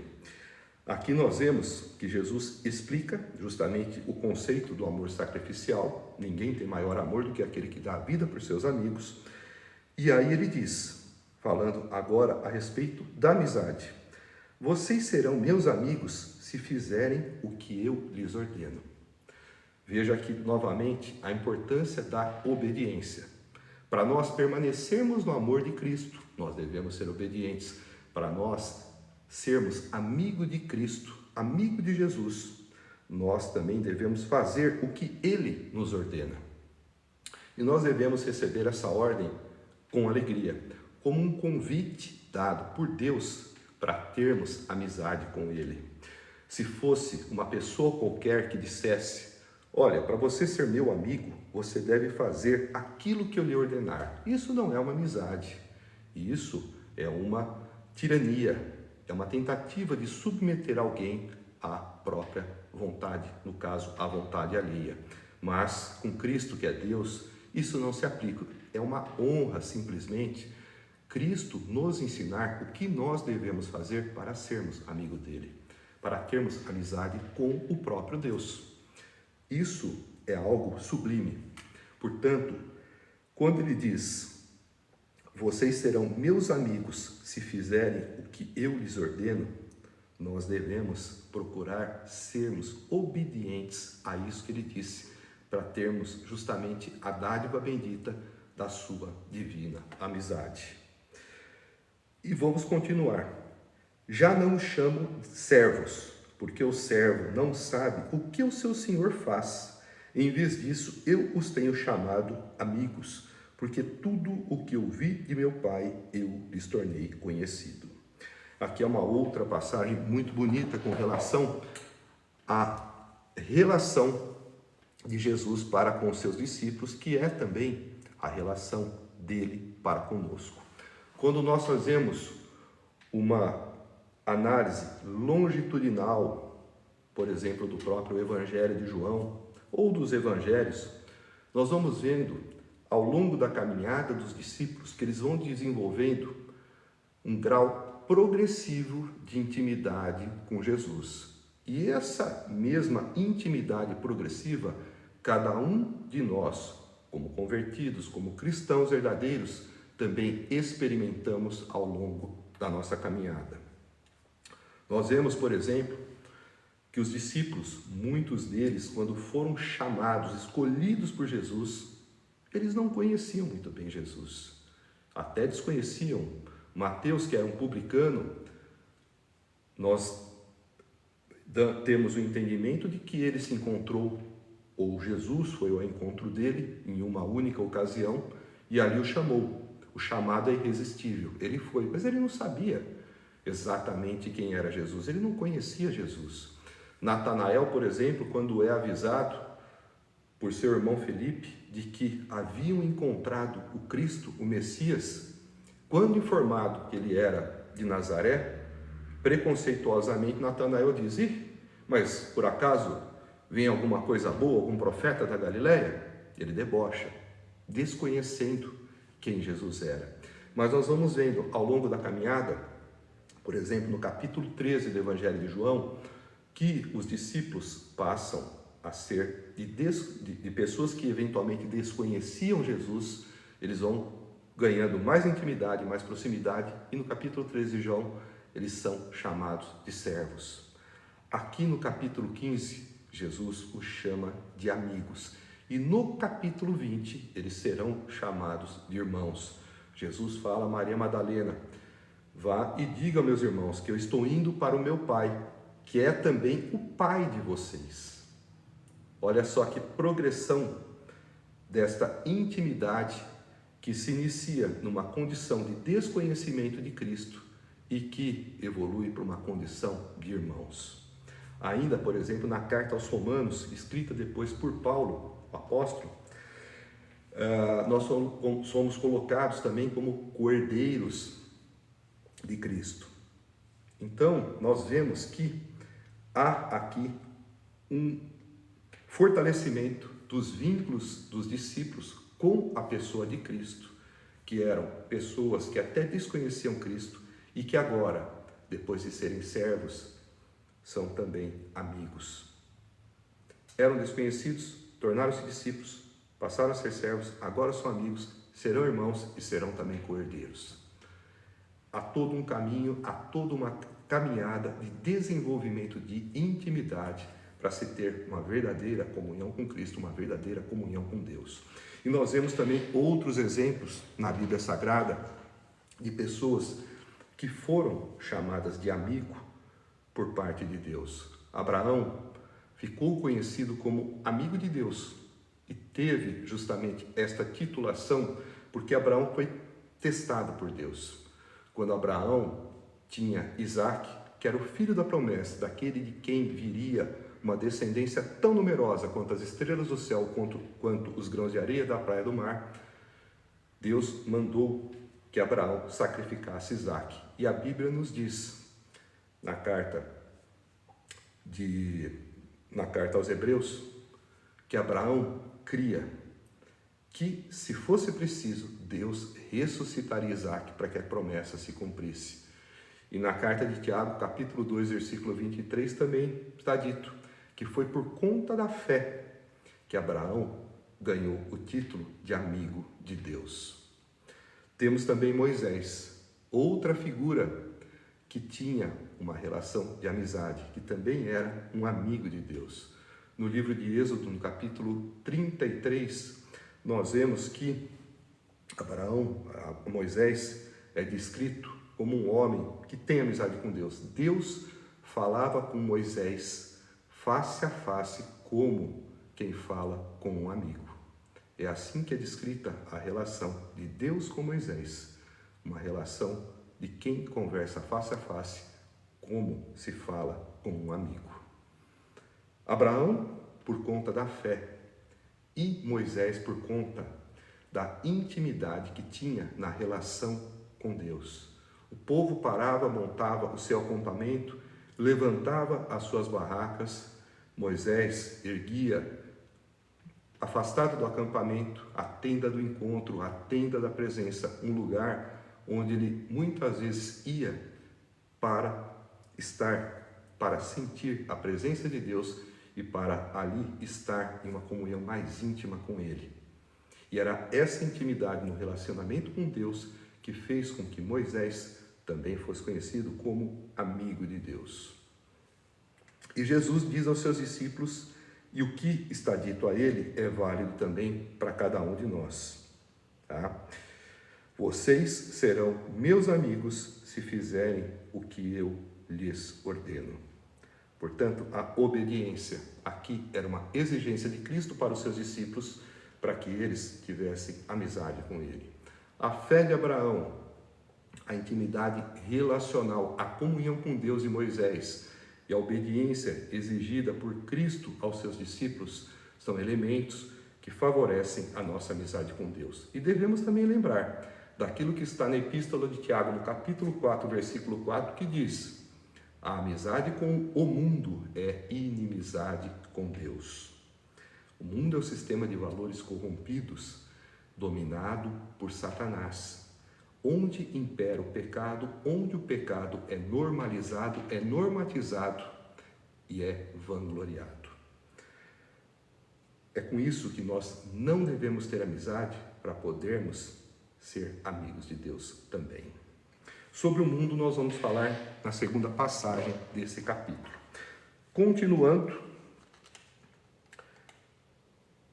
Aqui nós vemos que Jesus explica justamente o conceito do amor sacrificial. Ninguém tem maior amor do que aquele que dá a vida por seus amigos. E aí ele diz, falando agora a respeito da amizade: vocês serão meus amigos se fizerem o que eu lhes ordeno. Veja aqui novamente a importância da obediência. Para nós permanecermos no amor de Cristo, nós devemos ser obedientes. Para nós sermos amigo de Cristo, amigo de Jesus, nós também devemos fazer o que Ele nos ordena. E nós devemos receber essa ordem com alegria, como um convite dado por Deus para termos amizade com Ele. Se fosse uma pessoa qualquer que dissesse: olha, para você ser meu amigo, você deve fazer aquilo que eu lhe ordenar. Isso não é uma amizade. Isso é uma tirania. É uma tentativa de submeter alguém à própria vontade, no caso, à vontade alheia. Mas com Cristo, que é Deus, isso não se aplica. É uma honra, simplesmente, Cristo nos ensinar o que nós devemos fazer para sermos amigos dele, para termos amizade com o próprio Deus. Isso é algo sublime. Portanto, quando ele diz: vocês serão meus amigos se fizerem o que eu lhes ordeno, nós devemos procurar sermos obedientes a isso que ele disse, para termos justamente a dádiva bendita da sua divina amizade. E vamos continuar. Já não os chamo servos, porque o servo não sabe o que o seu senhor faz. Em vez disso, eu os tenho chamado amigos, porque tudo o que eu vi de meu Pai, eu lhes tornei conhecido. Aqui é uma outra passagem muito bonita com relação à relação de Jesus para com os seus discípulos, que é também a relação dele para conosco. Quando nós fazemos uma análise longitudinal, por exemplo, do próprio Evangelho de João ou dos Evangelhos, nós vamos vendo ao longo da caminhada dos discípulos que eles vão desenvolvendo um grau progressivo de intimidade com Jesus. E essa mesma intimidade progressiva, cada um de nós, como convertidos, como cristãos verdadeiros, também experimentamos ao longo da nossa caminhada. Nós vemos, por exemplo, que os discípulos, muitos deles, quando foram chamados, escolhidos por Jesus, eles não conheciam muito bem Jesus. Até desconheciam. Mateus, que era um publicano, nós temos o entendimento de que ele se encontrou, ou Jesus foi ao encontro dele em uma única ocasião, e ali o chamou. O chamado é irresistível. Ele foi, mas ele não sabia exatamente quem era Jesus. Ele não conhecia Jesus. Natanael, por exemplo, quando é avisado por seu irmão Felipe de que haviam encontrado o Cristo, o Messias, quando informado que ele era de Nazaré, preconceituosamente Natanael diz: mas por acaso vem alguma coisa boa, algum profeta da Galileia? Ele debocha, desconhecendo quem Jesus era. Mas nós vamos vendo ao longo da caminhada, por exemplo, no capítulo 13 do Evangelho de João, que os discípulos passam a ser de pessoas que eventualmente desconheciam Jesus, eles vão ganhando mais intimidade, mais proximidade, e no capítulo 13 de João, eles são chamados de servos. Aqui no capítulo 15, Jesus os chama de amigos. E no capítulo 20, eles serão chamados de irmãos. Jesus fala a Maria Madalena: vá e diga, meus irmãos, que eu estou indo para o meu Pai, que é também o Pai de vocês. Olha só que progressão desta intimidade que se inicia numa condição de desconhecimento de Cristo e que evolui para uma condição de irmãos. Ainda, por exemplo, na carta aos Romanos, escrita depois por Paulo, o apóstolo, nós somos colocados também como cordeiros de Cristo. Então, nós vemos que há aqui um fortalecimento dos vínculos dos discípulos com a pessoa de Cristo, que eram pessoas que até desconheciam Cristo e que agora, depois de serem servos, são também amigos. Eram desconhecidos, tornaram-se discípulos, passaram a ser servos, agora são amigos, serão irmãos e serão também cordeiros. Há todo um caminho, há toda uma caminhada de desenvolvimento de intimidade para se ter uma verdadeira comunhão com Cristo, uma verdadeira comunhão com Deus. E nós vemos também outros exemplos na Bíblia Sagrada de pessoas que foram chamadas de amigo por parte de Deus. Abraão ficou conhecido como amigo de Deus e teve justamente esta titulação porque Abraão foi testado por Deus. Quando Abraão tinha Isaque, que era o filho da promessa, daquele de quem viria uma descendência tão numerosa quanto as estrelas do céu, quanto os grãos de areia da praia do mar, Deus mandou que Abraão sacrificasse Isaque. E a Bíblia nos diz, na carta aos Hebreus, que Abraão cria que, se fosse preciso, Deus ressuscitaria Isaac para que a promessa se cumprisse. E na carta de Tiago, capítulo 2, versículo 23, também está dito que foi por conta da fé que Abraão ganhou o título de amigo de Deus. Temos também Moisés, outra figura que tinha uma relação de amizade, que também era um amigo de Deus. No livro de Êxodo, no capítulo 33, nós vemos que Moisés é descrito como um homem que tem amizade com Deus. Deus falava com Moisés face a face, como quem fala com um amigo. É assim que é descrita a relação de Deus com Moisés, uma relação de quem conversa face a face, como se fala com um amigo. Abraão, por conta da fé, e Moisés, por conta da intimidade que tinha na relação com Deus. O povo parava, montava o seu acampamento, levantava as suas barracas. Moisés erguia, afastado do acampamento, a tenda do encontro, a tenda da presença, um lugar onde ele muitas vezes ia para estar, para sentir a presença de Deus e para ali estar em uma comunhão mais íntima com Ele. E era essa intimidade no relacionamento com Deus que fez com que Moisés também fosse conhecido como amigo de Deus. E Jesus diz aos seus discípulos, e o que está dito a ele é válido também para cada um de nós. Tá? Vocês serão meus amigos se fizerem o que eu lhes ordeno. Portanto, a obediência aqui era uma exigência de Cristo para os seus discípulos, para que eles tivessem amizade com Ele. A fé de Abraão, a intimidade relacional, a comunhão com Deus e Moisés e a obediência exigida por Cristo aos seus discípulos são elementos que favorecem a nossa amizade com Deus. E devemos também lembrar daquilo que está na Epístola de Tiago, no capítulo 4, versículo 4, que diz: a amizade com o mundo é inimizade com Deus. O mundo é o sistema de valores corrompidos, dominado por Satanás, onde impera o pecado, onde o pecado é normalizado, é normatizado e é vangloriado. É com isso que nós não devemos ter amizade para podermos ser amigos de Deus também. Sobre o mundo nós vamos falar na segunda passagem desse capítulo. Continuando,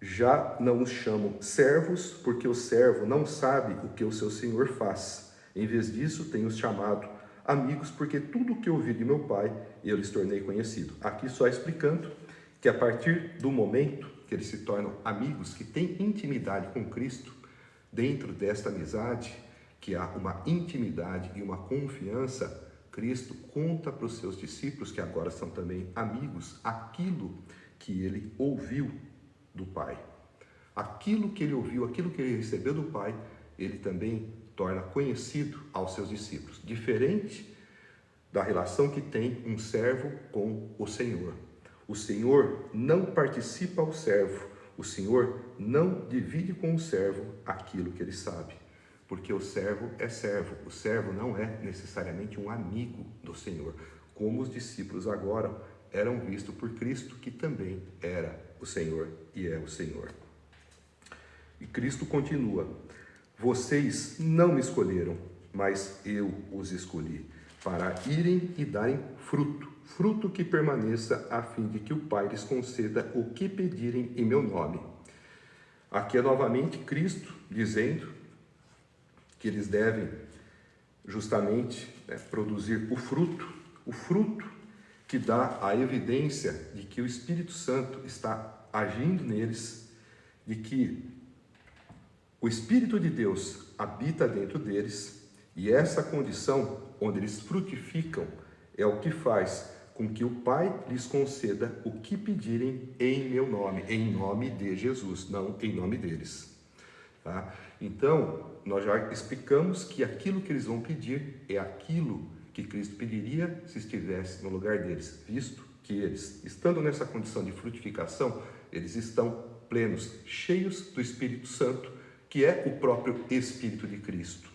já não os chamam servos, porque o servo não sabe o que o seu senhor faz. Em vez disso, tenho-os chamado amigos, porque tudo o que ouvi de meu pai, eu lhes tornei conhecido. Aqui só explicando que a partir do momento que eles se tornam amigos, que têm intimidade com Cristo, dentro desta amizade, que há uma intimidade e uma confiança, Cristo conta para os seus discípulos, que agora são também amigos, aquilo que ele ouviu do Pai. Aquilo que ele ouviu, aquilo que ele recebeu do Pai, ele também torna conhecido aos seus discípulos. Diferente da relação que tem um servo com o Senhor. O Senhor não participa ao servo, o Senhor não divide com o servo aquilo que ele sabe. Porque o servo é servo, o servo não é necessariamente um amigo do Senhor, como os discípulos agora eram vistos por Cristo, que também era o Senhor e é o Senhor. E Cristo continua: vocês não me escolheram, mas eu os escolhi, para irem e darem fruto, fruto que permaneça, a fim de que o Pai lhes conceda o que pedirem em meu nome. Aqui é novamente Cristo dizendo que eles devem justamente produzir o fruto que dá a evidência de que o Espírito Santo está agindo neles, de que o Espírito de Deus habita dentro deles, e essa condição onde eles frutificam é o que faz com que o Pai lhes conceda o que pedirem em meu nome, em nome de Jesus, não em nome deles. Tá? Então, nós já explicamos que aquilo que eles vão pedir é aquilo que Cristo pediria se estivesse no lugar deles, visto que eles, estando nessa condição de frutificação, eles estão plenos, cheios do Espírito Santo, que é o próprio Espírito de Cristo.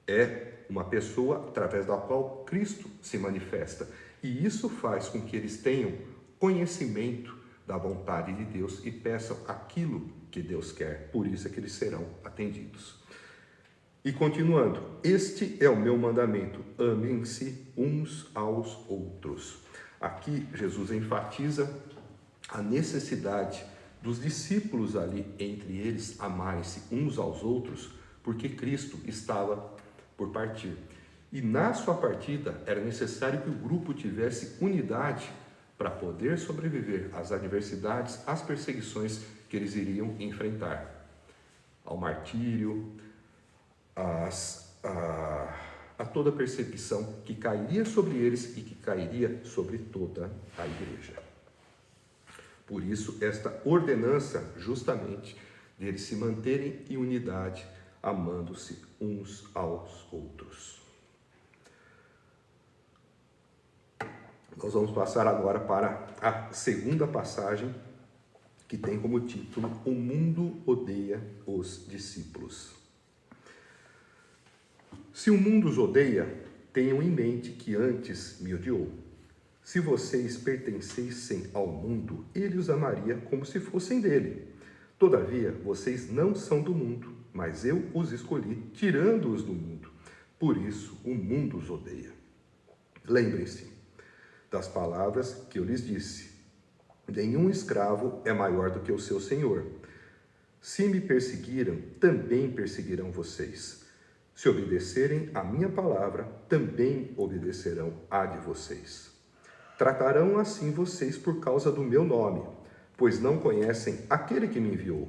É uma pessoa através da qual Cristo se manifesta. E isso faz com que eles tenham conhecimento da vontade de Deus e peçam aquilo que Deus quer. Por isso é que eles serão atendidos. E continuando, este é o meu mandamento, amem-se uns aos outros. Aqui Jesus enfatiza a necessidade dos discípulos ali, entre eles, amarem-se uns aos outros, porque Cristo estava por partir. E na sua partida era necessário que o grupo tivesse unidade para poder sobreviver às adversidades, às perseguições que eles iriam enfrentar, ao martírio, a toda perseguição que cairia sobre eles e que cairia sobre toda a igreja. Por isso, esta ordenança, justamente, de eles se manterem em unidade, amando-se uns aos outros. Nós vamos passar agora para a segunda passagem, que tem como título: O mundo odeia os discípulos. Se o mundo os odeia, tenham em mente que antes me odiou. Se vocês pertencessem ao mundo, ele os amaria como se fossem dele. Todavia, vocês não são do mundo, mas eu os escolhi, tirando-os do mundo. Por isso, o mundo os odeia. Lembrem-se das palavras que eu lhes disse: nenhum escravo é maior do que o seu senhor. Se me perseguiram, também perseguirão vocês. Se obedecerem à minha palavra, também obedecerão à de vocês. Tratarão assim vocês por causa do meu nome, pois não conhecem aquele que me enviou.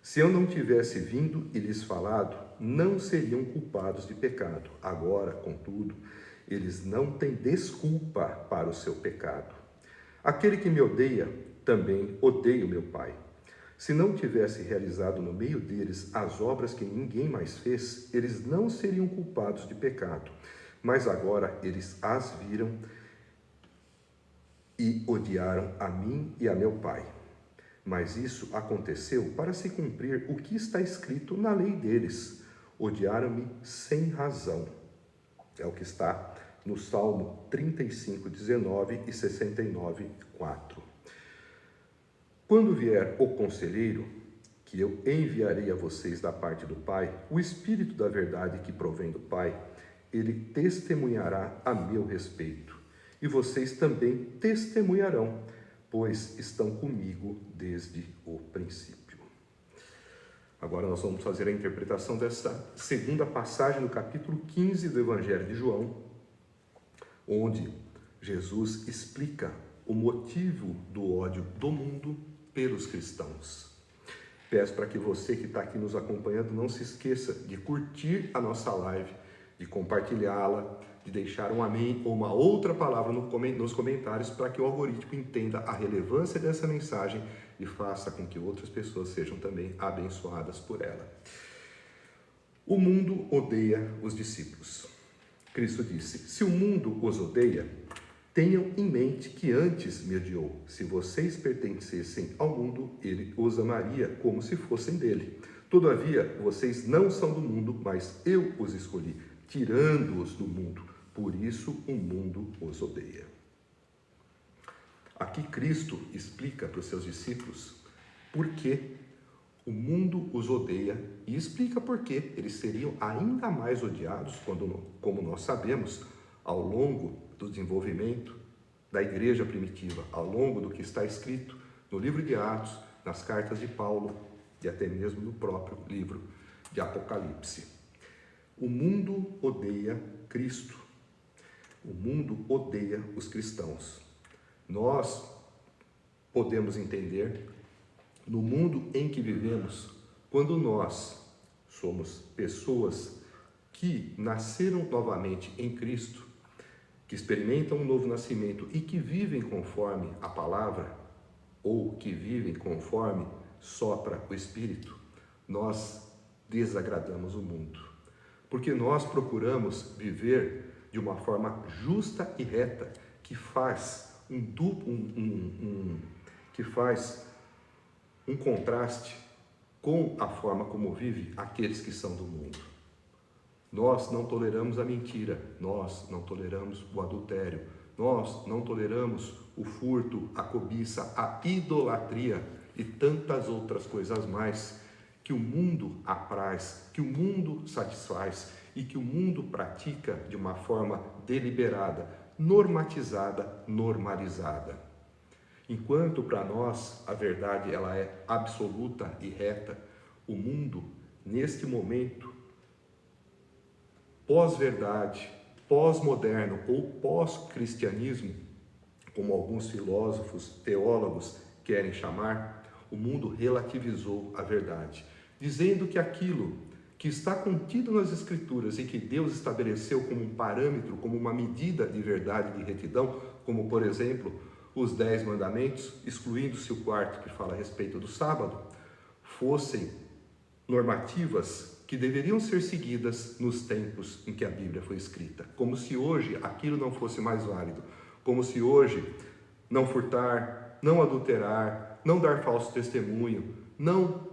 Se eu não tivesse vindo e lhes falado, não seriam culpados de pecado. Agora, contudo, eles não têm desculpa para o seu pecado. Aquele que me odeia, também odeia o meu Pai. Se não tivesse realizado no meio deles as obras que ninguém mais fez, eles não seriam culpados de pecado. Mas agora eles as viram e odiaram a mim e a meu Pai. Mas isso aconteceu para se cumprir o que está escrito na lei deles. Odiaram-me sem razão. É o que está no Salmo 35, 19 e 69, 4. Quando vier o conselheiro, que eu enviarei a vocês da parte do Pai, o Espírito da verdade que provém do Pai, ele testemunhará a meu respeito. E vocês também testemunharão, pois estão comigo desde o princípio. Agora nós vamos fazer a interpretação dessa segunda passagem do capítulo 15 do Evangelho de João, onde Jesus explica o motivo do ódio do mundo pelos cristãos. Peço para que você que está aqui nos acompanhando não se esqueça de curtir a nossa live, de compartilhá-la, de deixar um amém ou uma outra palavra nos comentários para que o algoritmo entenda a relevância dessa mensagem e faça com que outras pessoas sejam também abençoadas por ela. O mundo odeia os discípulos. Cristo disse: se o mundo os odeia, tenham em mente que antes me odiou. Se vocês pertencessem ao mundo, ele os amaria como se fossem dele. Todavia, vocês não são do mundo, mas eu os escolhi, tirando-os do mundo. Por isso, o mundo os odeia. Aqui Cristo explica para os seus discípulos por que o mundo os odeia e explica por que eles seriam ainda mais odiados quando, como nós sabemos, ao longo do desenvolvimento da igreja primitiva, ao longo do que está escrito no livro de Atos, nas cartas de Paulo e até mesmo no próprio livro de Apocalipse. O mundo odeia Cristo. O mundo odeia os cristãos. Nós podemos entender, no mundo em que vivemos, quando nós somos pessoas que nasceram novamente em Cristo, que experimentam um novo nascimento e que vivem conforme a palavra, ou que vivem conforme sopra o Espírito, nós desagradamos o mundo. Porque nós procuramos viver de uma forma justa e reta, que faz um contraste com a forma como vive aqueles que são do mundo. Nós não toleramos a mentira, nós não toleramos o adultério, nós não toleramos o furto, a cobiça, a idolatria e tantas outras coisas mais que o mundo apraz, que o mundo satisfaz e que o mundo pratica de uma forma deliberada, normatizada, normalizada. Enquanto para nós a verdade ela é absoluta e reta, o mundo, neste momento, pós-verdade, pós-moderno ou pós-cristianismo, como alguns filósofos, teólogos querem chamar, o mundo relativizou a verdade, dizendo que aquilo que está contido nas Escrituras e que Deus estabeleceu como um parâmetro, como uma medida de verdade e de retidão, como, por exemplo, os 10 mandamentos, excluindo-se o quarto que fala a respeito do sábado, fossem normativas que deveriam ser seguidas nos tempos em que a Bíblia foi escrita. Como se hoje aquilo não fosse mais válido. Como se hoje não furtar, não adulterar, não dar falso testemunho, não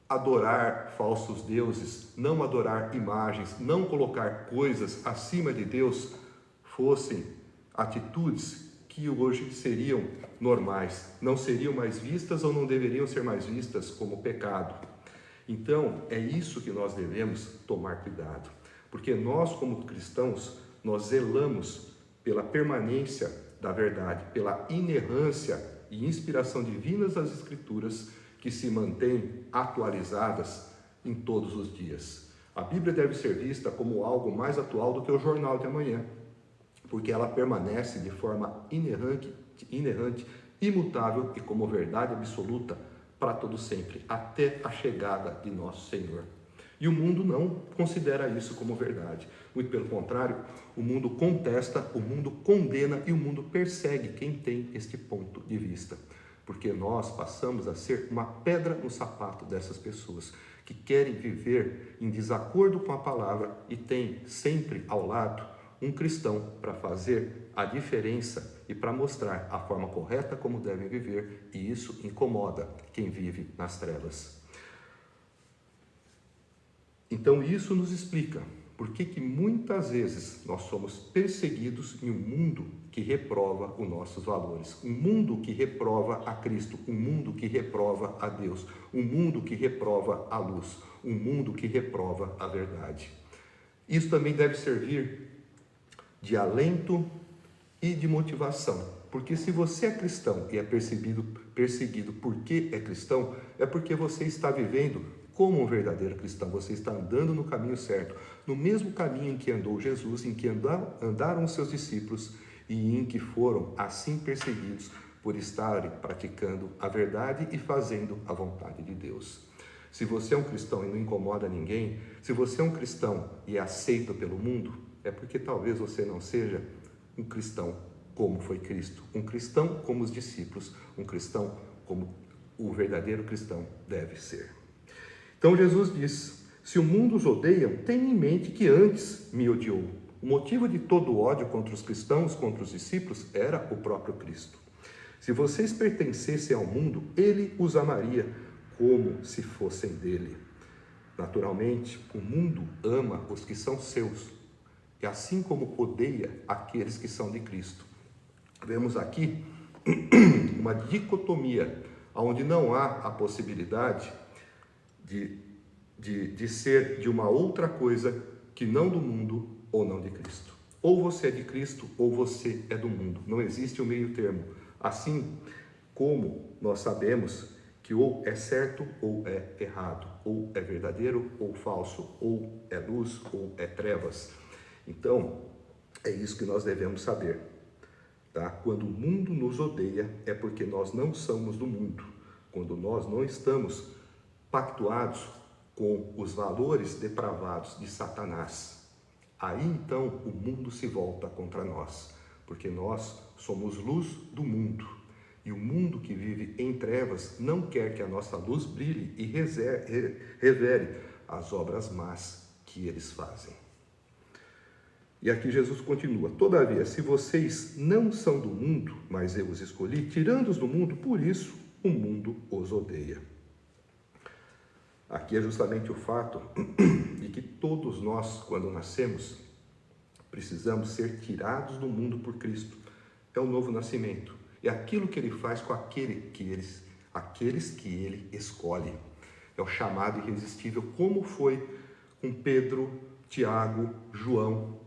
adorar falsos deuses, não adorar imagens, não colocar coisas acima de Deus, fossem atitudes que hoje seriam normais, não seriam mais vistas ou não deveriam ser mais vistas como pecado. Então, é isso que nós devemos tomar cuidado, porque nós, como cristãos, nós zelamos pela permanência da verdade, pela inerrância e inspiração divinas das Escrituras que se mantêm atualizadas em todos os dias. A Bíblia deve ser vista como algo mais atual do que o jornal de amanhã, porque ela permanece de forma inerrante, imutável e como verdade absoluta para todo sempre, até a chegada de nosso Senhor. E o mundo não considera isso como verdade. Muito pelo contrário, o mundo contesta, o mundo condena e o mundo persegue quem tem este ponto de vista. Porque nós passamos a ser uma pedra no sapato dessas pessoas que querem viver em desacordo com a palavra e têm sempre ao lado um cristão para fazer a diferença e para mostrar a forma correta como devem viver, e isso incomoda quem vive nas trevas. Então isso nos explica por que muitas vezes nós somos perseguidos em um mundo que reprova os nossos valores, um mundo que reprova a Cristo, um mundo que reprova a Deus, um mundo que reprova a luz, um mundo que reprova a verdade. Isso também deve servir de alento e de motivação, porque se você é cristão e é perseguido porque é cristão, é porque você está vivendo como um verdadeiro cristão, você está andando no caminho certo, no mesmo caminho em que andou Jesus, em que andaram os seus discípulos e em que foram assim perseguidos por estarem praticando a verdade e fazendo a vontade de Deus. Se você é um cristão e não incomoda ninguém, se você é um cristão e é aceito pelo mundo, é porque talvez você não seja um cristão como foi Cristo, um cristão como os discípulos, um cristão como o verdadeiro cristão deve ser. Então Jesus diz: se o mundo os odeia, tenha em mente que antes me odiou. O motivo de todo o ódio contra os cristãos, contra os discípulos, era o próprio Cristo. Se vocês pertencessem ao mundo, ele os amaria como se fossem dele. Naturalmente, o mundo ama os que são seus, e assim como odeia aqueles que são de Cristo. Vemos aqui uma dicotomia, onde não há a possibilidade de ser de uma outra coisa que não do mundo ou não de Cristo. Ou você é de Cristo ou você é do mundo. Não existe o meio termo. Assim como nós sabemos que ou é certo ou é errado, ou é verdadeiro ou falso, ou é luz ou é trevas. Então, é isso que nós devemos saber. Tá? Quando o mundo nos odeia, é porque nós não somos do mundo. Quando nós não estamos pactuados com os valores depravados de Satanás, aí então o mundo se volta contra nós, porque nós somos luz do mundo, e o mundo que vive em trevas não quer que a nossa luz brilhe e revele as obras más que eles fazem. E aqui Jesus continua: todavia, se vocês não são do mundo, mas eu os escolhi, tirando-os do mundo, por isso o mundo os odeia. Aqui é justamente o fato de que todos nós, quando nascemos, precisamos ser tirados do mundo por Cristo. É o novo nascimento. É aquilo que ele faz com aqueles que ele escolhe. É o chamado irresistível, como foi com Pedro, Tiago, João,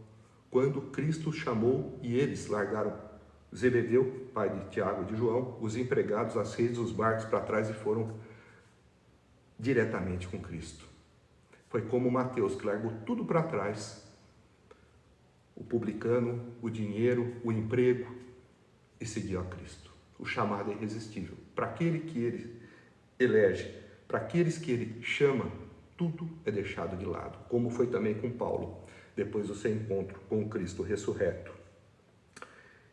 quando Cristo chamou e eles largaram Zebedeu, pai de Tiago e de João, os empregados, as redes dos barcos para trás e foram diretamente com Cristo. Foi como Mateus, que largou tudo para trás, o publicano, o dinheiro, o emprego, e seguiu a Cristo. O chamado é irresistível. Para aquele que ele elege, para aqueles que ele chama, tudo é deixado de lado, como foi também com Paulo, depois do seu encontro com o Cristo ressurreto.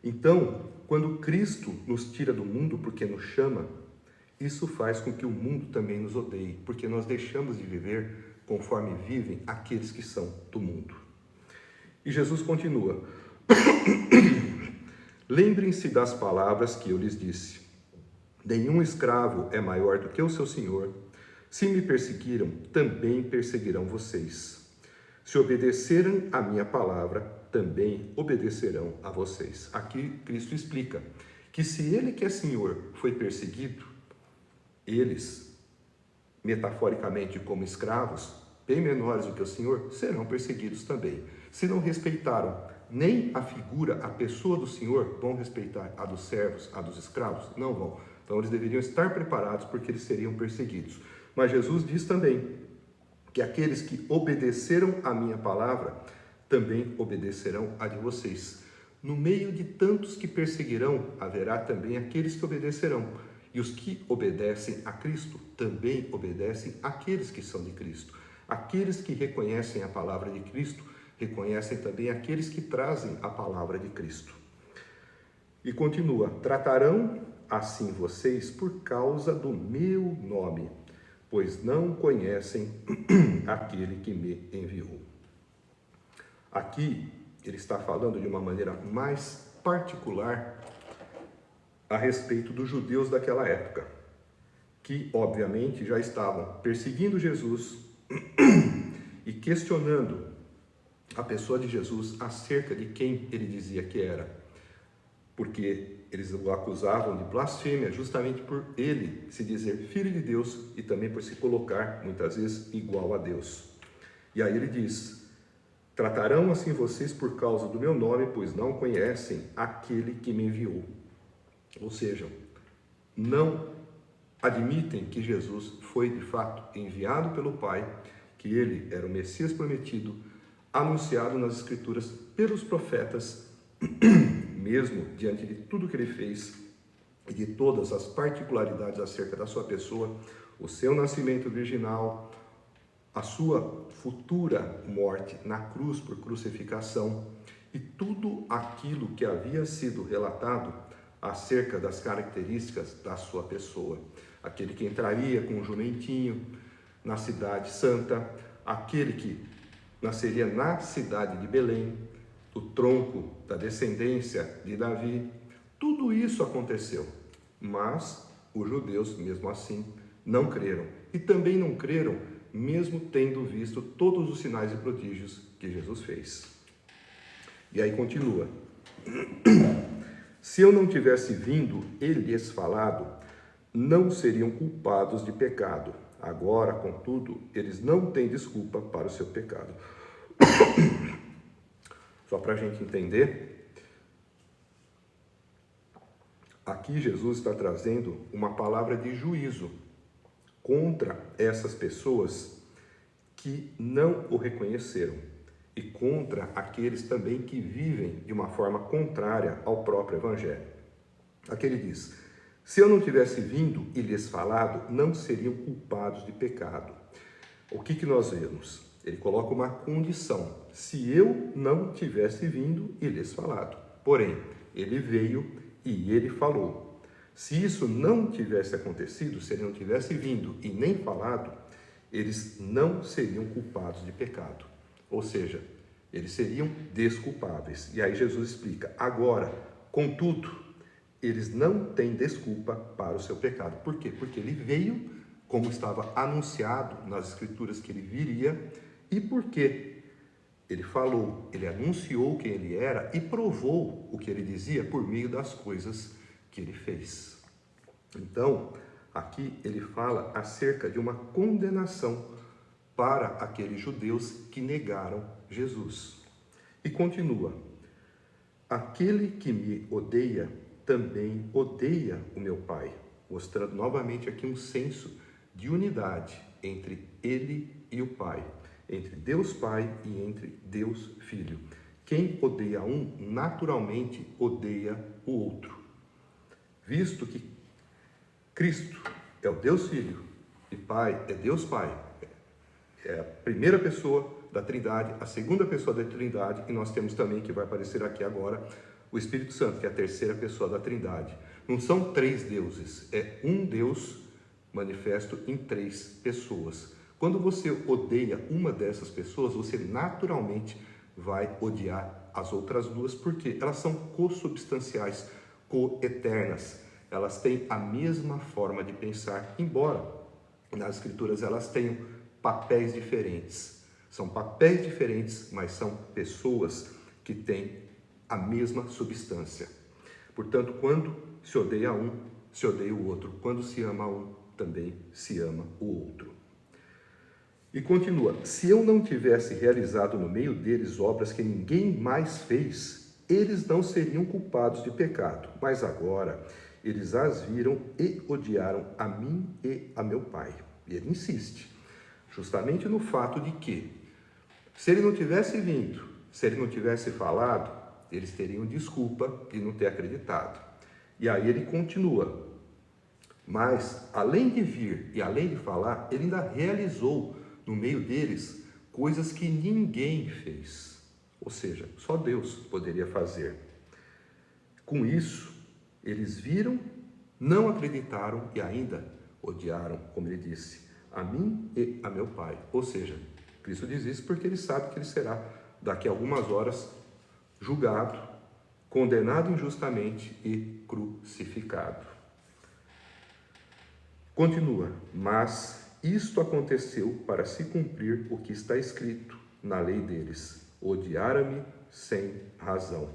Então, quando Cristo nos tira do mundo porque nos chama, isso faz com que o mundo também nos odeie, porque nós deixamos de viver conforme vivem aqueles que são do mundo. E Jesus continua: lembrem-se das palavras que eu lhes disse. Nenhum escravo é maior do que o seu senhor. Se me perseguiram, também perseguirão vocês. Se obedecerem a minha palavra, também obedecerão a vocês. Aqui Cristo explica que se ele que é senhor foi perseguido, eles, metaforicamente como escravos, bem menores do que o senhor, serão perseguidos também. Se não respeitaram nem a figura, a pessoa do senhor, vão respeitar a dos servos, a dos escravos? Não vão. Então eles deveriam estar preparados porque eles seriam perseguidos. Mas Jesus diz também que aqueles que obedeceram a minha palavra também obedecerão a de vocês. No meio de tantos que perseguirão, haverá também aqueles que obedecerão. E os que obedecem a Cristo também obedecem àqueles que são de Cristo. Aqueles que reconhecem a palavra de Cristo reconhecem também aqueles que trazem a palavra de Cristo. E continua: tratarão assim vocês por causa do meu nome, pois não conhecem aquele que me enviou. Aqui ele está falando de uma maneira mais particular a respeito dos judeus daquela época, que obviamente já estavam perseguindo Jesus e questionando a pessoa de Jesus acerca de quem ele dizia que era, porque eles o acusavam de blasfêmia justamente por ele se dizer filho de Deus e também por se colocar muitas vezes igual a Deus. E aí ele diz: tratarão assim vocês por causa do meu nome, pois não conhecem aquele que me enviou. Ou seja, não admitem que Jesus foi de fato enviado pelo Pai, que ele era o Messias prometido, anunciado nas Escrituras pelos profetas, mesmo diante de tudo que ele fez e de todas as particularidades acerca da sua pessoa, o seu nascimento virginal, a sua futura morte na cruz por crucificação e tudo aquilo que havia sido relatado acerca das características da sua pessoa. Aquele que entraria com um jumentinho na cidade santa, aquele que nasceria na cidade de Belém, o tronco da descendência de Davi. Tudo isso aconteceu, mas os judeus, mesmo assim, não creram. E também não creram, mesmo tendo visto todos os sinais e prodígios que Jesus fez. E aí continua: se eu não tivesse vindo e lhes falado, não seriam culpados de pecado. Agora, contudo, eles não têm desculpa para o seu pecado. Só para a gente entender, aqui Jesus está trazendo uma palavra de juízo contra essas pessoas que não o reconheceram e contra aqueles também que vivem de uma forma contrária ao próprio Evangelho. Aqui ele diz: se eu não tivesse vindo e lhes falado, não seriam culpados de pecado. O que nós vemos? Ele coloca uma condição: se eu não tivesse vindo e lhes falado. Porém, ele veio e ele falou. Se isso não tivesse acontecido, se ele não tivesse vindo e nem falado, eles não seriam culpados de pecado. Ou seja, eles seriam desculpáveis. E aí Jesus explica: agora, contudo, eles não têm desculpa para o seu pecado. Por quê? Porque ele veio como estava anunciado nas Escrituras que ele viria, e porque ele falou, ele anunciou quem ele era e provou o que ele dizia por meio das coisas que ele fez. Então, aqui ele fala acerca de uma condenação para aqueles judeus que negaram Jesus. E continua: aquele que me odeia também odeia o meu Pai, mostrando novamente aqui um senso de unidade entre ele e o Pai, entre Deus Pai e entre Deus Filho. Quem odeia um, naturalmente odeia o outro. Visto que Cristo é o Deus Filho e Pai é Deus Pai, é a primeira pessoa da Trindade, a segunda pessoa da Trindade, e nós temos também, que vai aparecer aqui agora, o Espírito Santo, que é a terceira pessoa da Trindade. Não são três deuses, é um Deus manifesto em três pessoas. Quando você odeia uma dessas pessoas, você naturalmente vai odiar as outras duas, porque elas são co-substanciais, co-eternas. Elas têm a mesma forma de pensar, embora nas Escrituras elas tenham papéis diferentes. São papéis diferentes, mas são pessoas que têm a mesma substância. Portanto, quando se odeia um, se odeia o outro. Quando se ama um, também se ama o outro. E continua: se eu não tivesse realizado no meio deles obras que ninguém mais fez, eles não seriam culpados de pecado. Mas agora eles as viram e odiaram a mim e a meu Pai. E ele insiste, justamente no fato de que, se ele não tivesse vindo, se ele não tivesse falado, eles teriam desculpa de não ter acreditado. E aí ele continua: mas, além de vir e além de falar, ele ainda realizou no meio deles coisas que ninguém fez. Ou seja, só Deus poderia fazer. Com isso, eles viram, não acreditaram e ainda odiaram, como ele disse, a mim e a meu Pai. Ou seja, Cristo diz isso porque ele sabe que ele será, daqui a algumas horas, julgado, condenado injustamente e crucificado. Continua: mas isto aconteceu para se cumprir o que está escrito na lei deles: odiaram-me sem razão,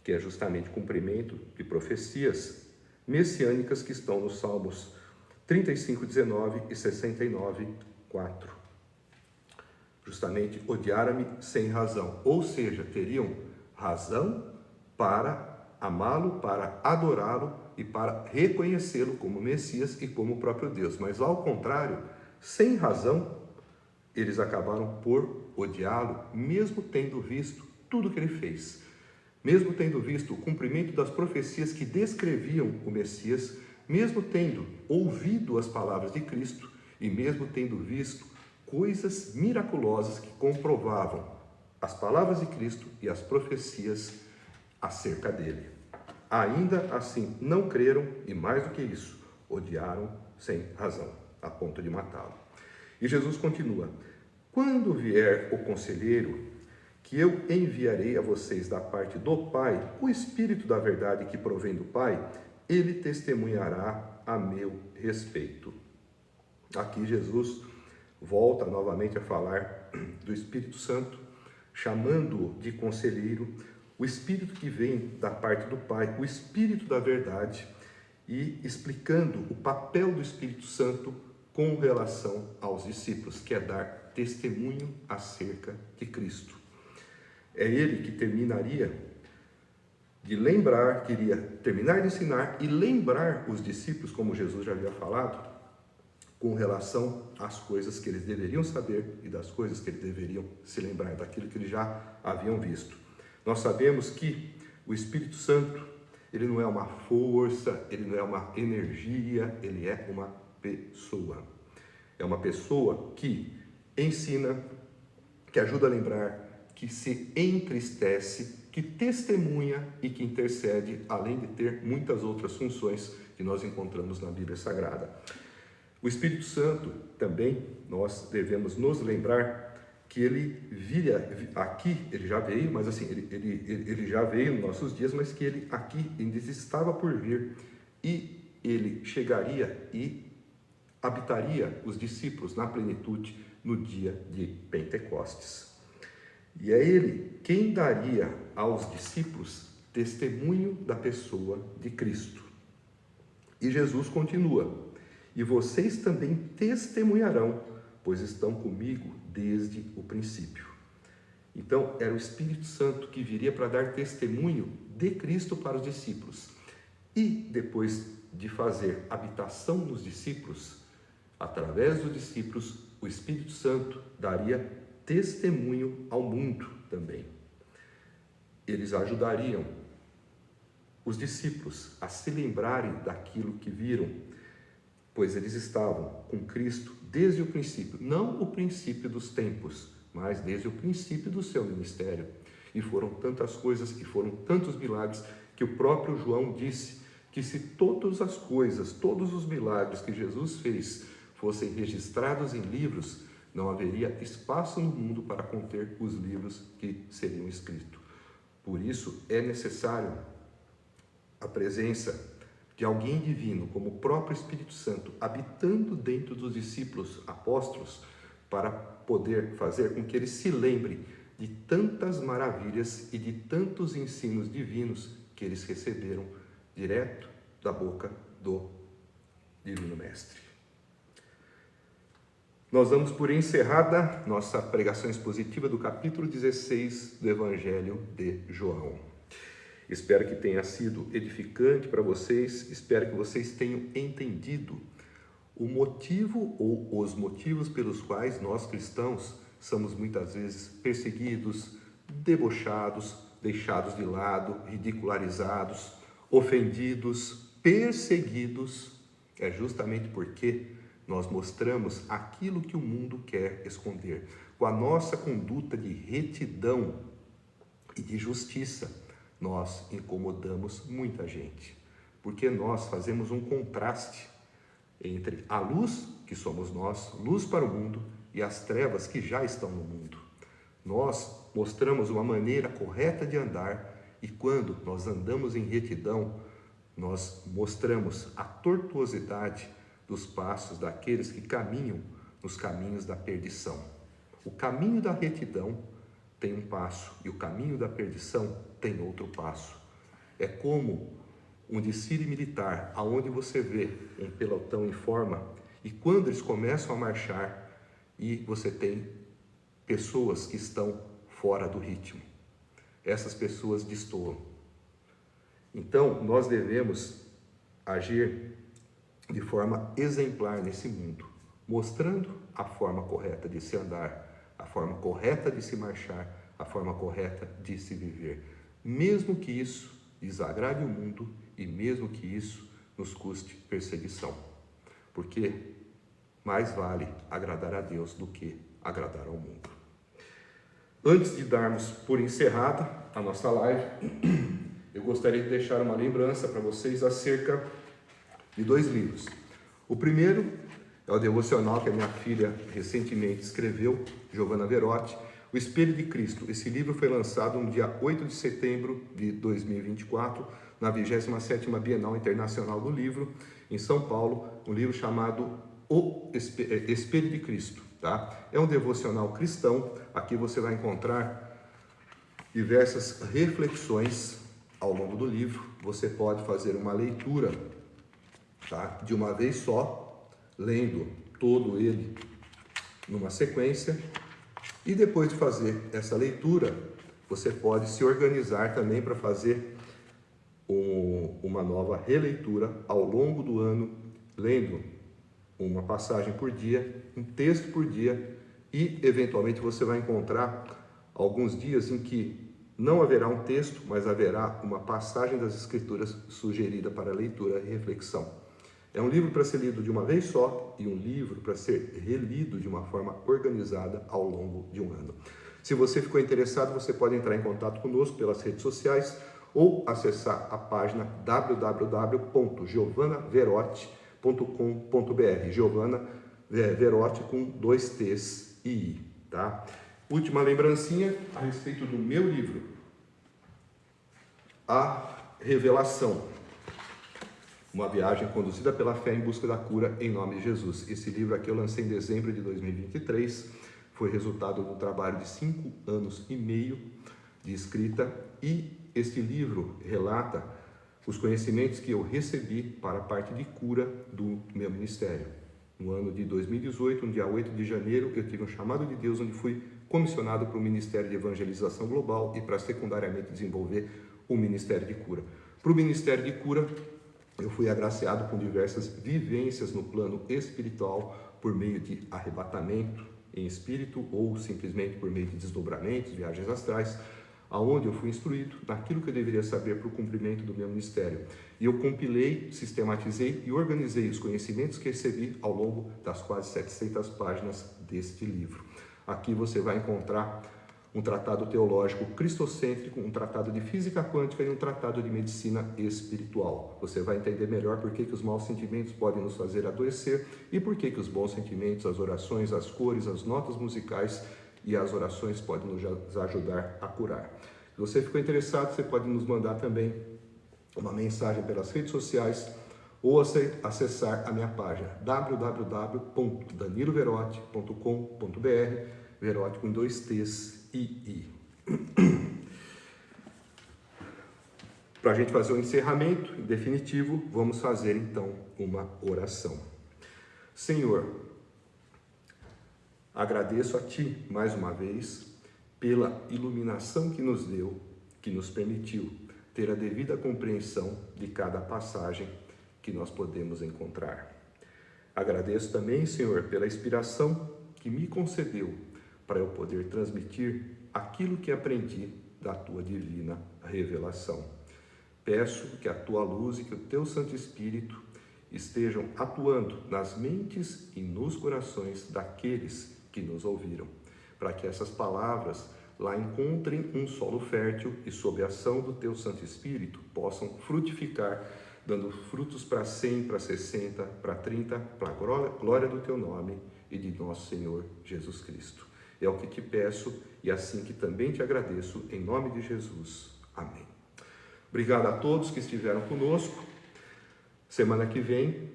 que é justamente cumprimento de profecias messiânicas que estão nos Salmos 35, 19 e 69, 4. Justamente, odiaram-me sem razão, ou seja, teriam razão para amá-lo, para adorá-lo e para reconhecê-lo como Messias e como o próprio Deus. Mas, ao contrário, sem razão, eles acabaram por odiá-lo, mesmo tendo visto tudo que ele fez, mesmo tendo visto o cumprimento das profecias que descreviam o Messias, mesmo tendo ouvido as palavras de Cristo e mesmo tendo visto coisas miraculosas que comprovavam as palavras de Cristo e as profecias acerca dele. Ainda assim, não creram e, mais do que isso, odiaram sem razão, a ponto de matá-lo. E Jesus continua: quando vier o conselheiro, que eu enviarei a vocês da parte do Pai, o Espírito da verdade que provém do Pai, ele testemunhará a meu respeito. Aqui Jesus volta novamente a falar do Espírito Santo, chamando-o de conselheiro, o Espírito que vem da parte do Pai, o Espírito da verdade, e explicando o papel do Espírito Santo com relação aos discípulos, que é dar testemunho acerca de Cristo. É ele que terminaria de lembrar, queria terminar de ensinar e lembrar os discípulos, como Jesus já havia falado, com relação às coisas que eles deveriam saber e das coisas que eles deveriam se lembrar, daquilo que eles já haviam visto. Nós sabemos que o Espírito Santo, ele não é uma força, ele não é uma energia, ele é uma pessoa. É uma pessoa que ensina, que ajuda a lembrar, que se entristece, que testemunha e que intercede, além de ter muitas outras funções que nós encontramos na Bíblia Sagrada. O Espírito Santo também, nós devemos nos lembrar que ele viria aqui, ele já veio, mas assim, ele já veio nos nossos dias, mas que ele aqui ainda estava por vir, e ele chegaria e habitaria os discípulos na plenitude no dia de Pentecostes. E é ele quem daria aos discípulos testemunho da pessoa de Cristo. E Jesus continua: e vocês também testemunharão, pois estão comigo desde o princípio. Então, era o Espírito Santo que viria para dar testemunho de Cristo para os discípulos. E depois de fazer habitação nos discípulos, através dos discípulos, o Espírito Santo daria testemunho ao mundo também. Eles ajudariam os discípulos a se lembrarem daquilo que viram, pois eles estavam com Cristo desde o princípio, não o princípio dos tempos, mas desde o princípio do seu ministério. E foram tantas coisas, e foram tantos milagres, que o próprio João disse que se todas as coisas, todos os milagres que Jesus fez fossem registrados em livros, não haveria espaço no mundo para conter os livros que seriam escritos. Por isso é necessário a presença de alguém divino, como o próprio Espírito Santo, habitando dentro dos discípulos apóstolos, para poder fazer com que eles se lembrem de tantas maravilhas e de tantos ensinos divinos que eles receberam direto da boca do Divino Mestre. Nós damos por encerrada nossa pregação expositiva do capítulo 16 do Evangelho de João. Espero que tenha sido edificante para vocês, espero que vocês tenham entendido o motivo ou os motivos pelos quais nós cristãos somos muitas vezes perseguidos, debochados, deixados de lado, ridicularizados, ofendidos, perseguidos. É justamente porque nós mostramos aquilo que o mundo quer esconder. Com a nossa conduta de retidão e de justiça, nós incomodamos muita gente, porque nós fazemos um contraste entre a luz, que somos nós, luz para o mundo, e as trevas que já estão no mundo. Nós mostramos uma maneira correta de andar, e quando nós andamos em retidão, nós mostramos a tortuosidade dos passos daqueles que caminham nos caminhos da perdição. O caminho da retidão tem um passo, e o caminho da perdição tem outro passo. É como um desfile militar, aonde você vê um pelotão em forma, e quando eles começam a marchar, e você tem pessoas que estão fora do ritmo. Essas pessoas destoam. Então, nós devemos agir de forma exemplar nesse mundo, mostrando a forma correta de se andar, a forma correta de se marchar, a forma correta de se viver, mesmo que isso desagrade o mundo e mesmo que isso nos custe perseguição, porque mais vale agradar a Deus do que agradar ao mundo. Antes de darmos por encerrada a nossa live, eu gostaria de deixar uma lembrança para vocês acerca de 2 livros. O primeiro é o devocional que a minha filha recentemente escreveu, Giovanna Verotti, O Espelho de Cristo. Esse livro foi lançado no dia 8 de setembro de 2024, na 27ª Bienal Internacional do Livro, em São Paulo, um livro chamado O Espelho de Cristo. Tá? É um devocional cristão. Aqui você vai encontrar diversas reflexões ao longo do livro. Você pode fazer uma leitura, tá, de uma vez só, lendo todo ele numa sequência, e depois de fazer essa leitura, você pode se organizar também para fazer uma nova releitura ao longo do ano, lendo uma passagem por dia, um texto por dia, e eventualmente você vai encontrar alguns dias em que não haverá um texto, mas haverá uma passagem das Escrituras sugerida para leitura e reflexão. É um livro para ser lido de uma vez só e um livro para ser relido de uma forma organizada ao longo de um ano. Se você ficou interessado, você pode entrar em contato conosco pelas redes sociais ou acessar a página www.giovanaverotti.com.br. Giovana Verotti com 2 T's e I, tá? Última lembrancinha a respeito do meu livro, A Revelação. Uma viagem conduzida pela fé em busca da cura em nome de Jesus. Esse livro aqui eu lancei em dezembro de 2023, foi resultado do trabalho de 5 anos e meio de escrita, e este livro relata os conhecimentos que eu recebi para a parte de cura do meu ministério. No ano de 2018, no dia 8 de janeiro, eu tive um chamado de Deus onde fui comissionado para o Ministério de Evangelização Global e para secundariamente desenvolver o Ministério de Cura. Para o Ministério de Cura, eu fui agraciado com diversas vivências no plano espiritual por meio de arrebatamento em espírito ou simplesmente por meio de desdobramentos, viagens astrais, aonde eu fui instruído naquilo que eu deveria saber para o cumprimento do meu ministério. E eu compilei, sistematizei e organizei os conhecimentos que recebi ao longo das quase 700 páginas deste livro. Aqui você vai encontrar um tratado teológico cristocêntrico, um tratado de física quântica e um tratado de medicina espiritual. Você vai entender melhor por que os maus sentimentos podem nos fazer adoecer e por que os bons sentimentos, as orações, as cores, as notas musicais e as orações podem nos ajudar a curar. Se você ficou interessado, você pode nos mandar também uma mensagem pelas redes sociais ou acessar a minha página www.daniloverotti.com.br, Verotti com 2 T's e I. Para a gente fazer o encerramento definitivo, vamos fazer então uma oração. Senhor, agradeço a Ti mais uma vez pela iluminação que nos deu, que nos permitiu ter a devida compreensão de cada passagem que nós podemos encontrar. Agradeço também, Senhor, pela inspiração que me concedeu para eu poder transmitir aquilo que aprendi da Tua divina revelação. Peço que a Tua luz e que o Teu Santo Espírito estejam atuando nas mentes e nos corações daqueles que nos ouviram, para que essas palavras lá encontrem um solo fértil e, sob a ação do Teu Santo Espírito, possam frutificar, dando frutos para 100, para 60, para 30, para a glória do Teu nome e de nosso Senhor Jesus Cristo. É o que te peço e assim que também te agradeço, em nome de Jesus. Amém. Obrigado a todos que estiveram conosco. Semana que vem,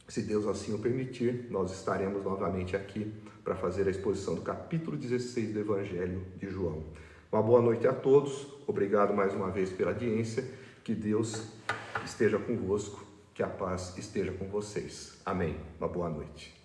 se Deus assim o permitir, nós estaremos novamente aqui para fazer a exposição do capítulo 16 do Evangelho de João. Uma boa noite a todos. Obrigado mais uma vez pela audiência. Que Deus esteja convosco, que a paz esteja com vocês. Amém. Uma boa noite.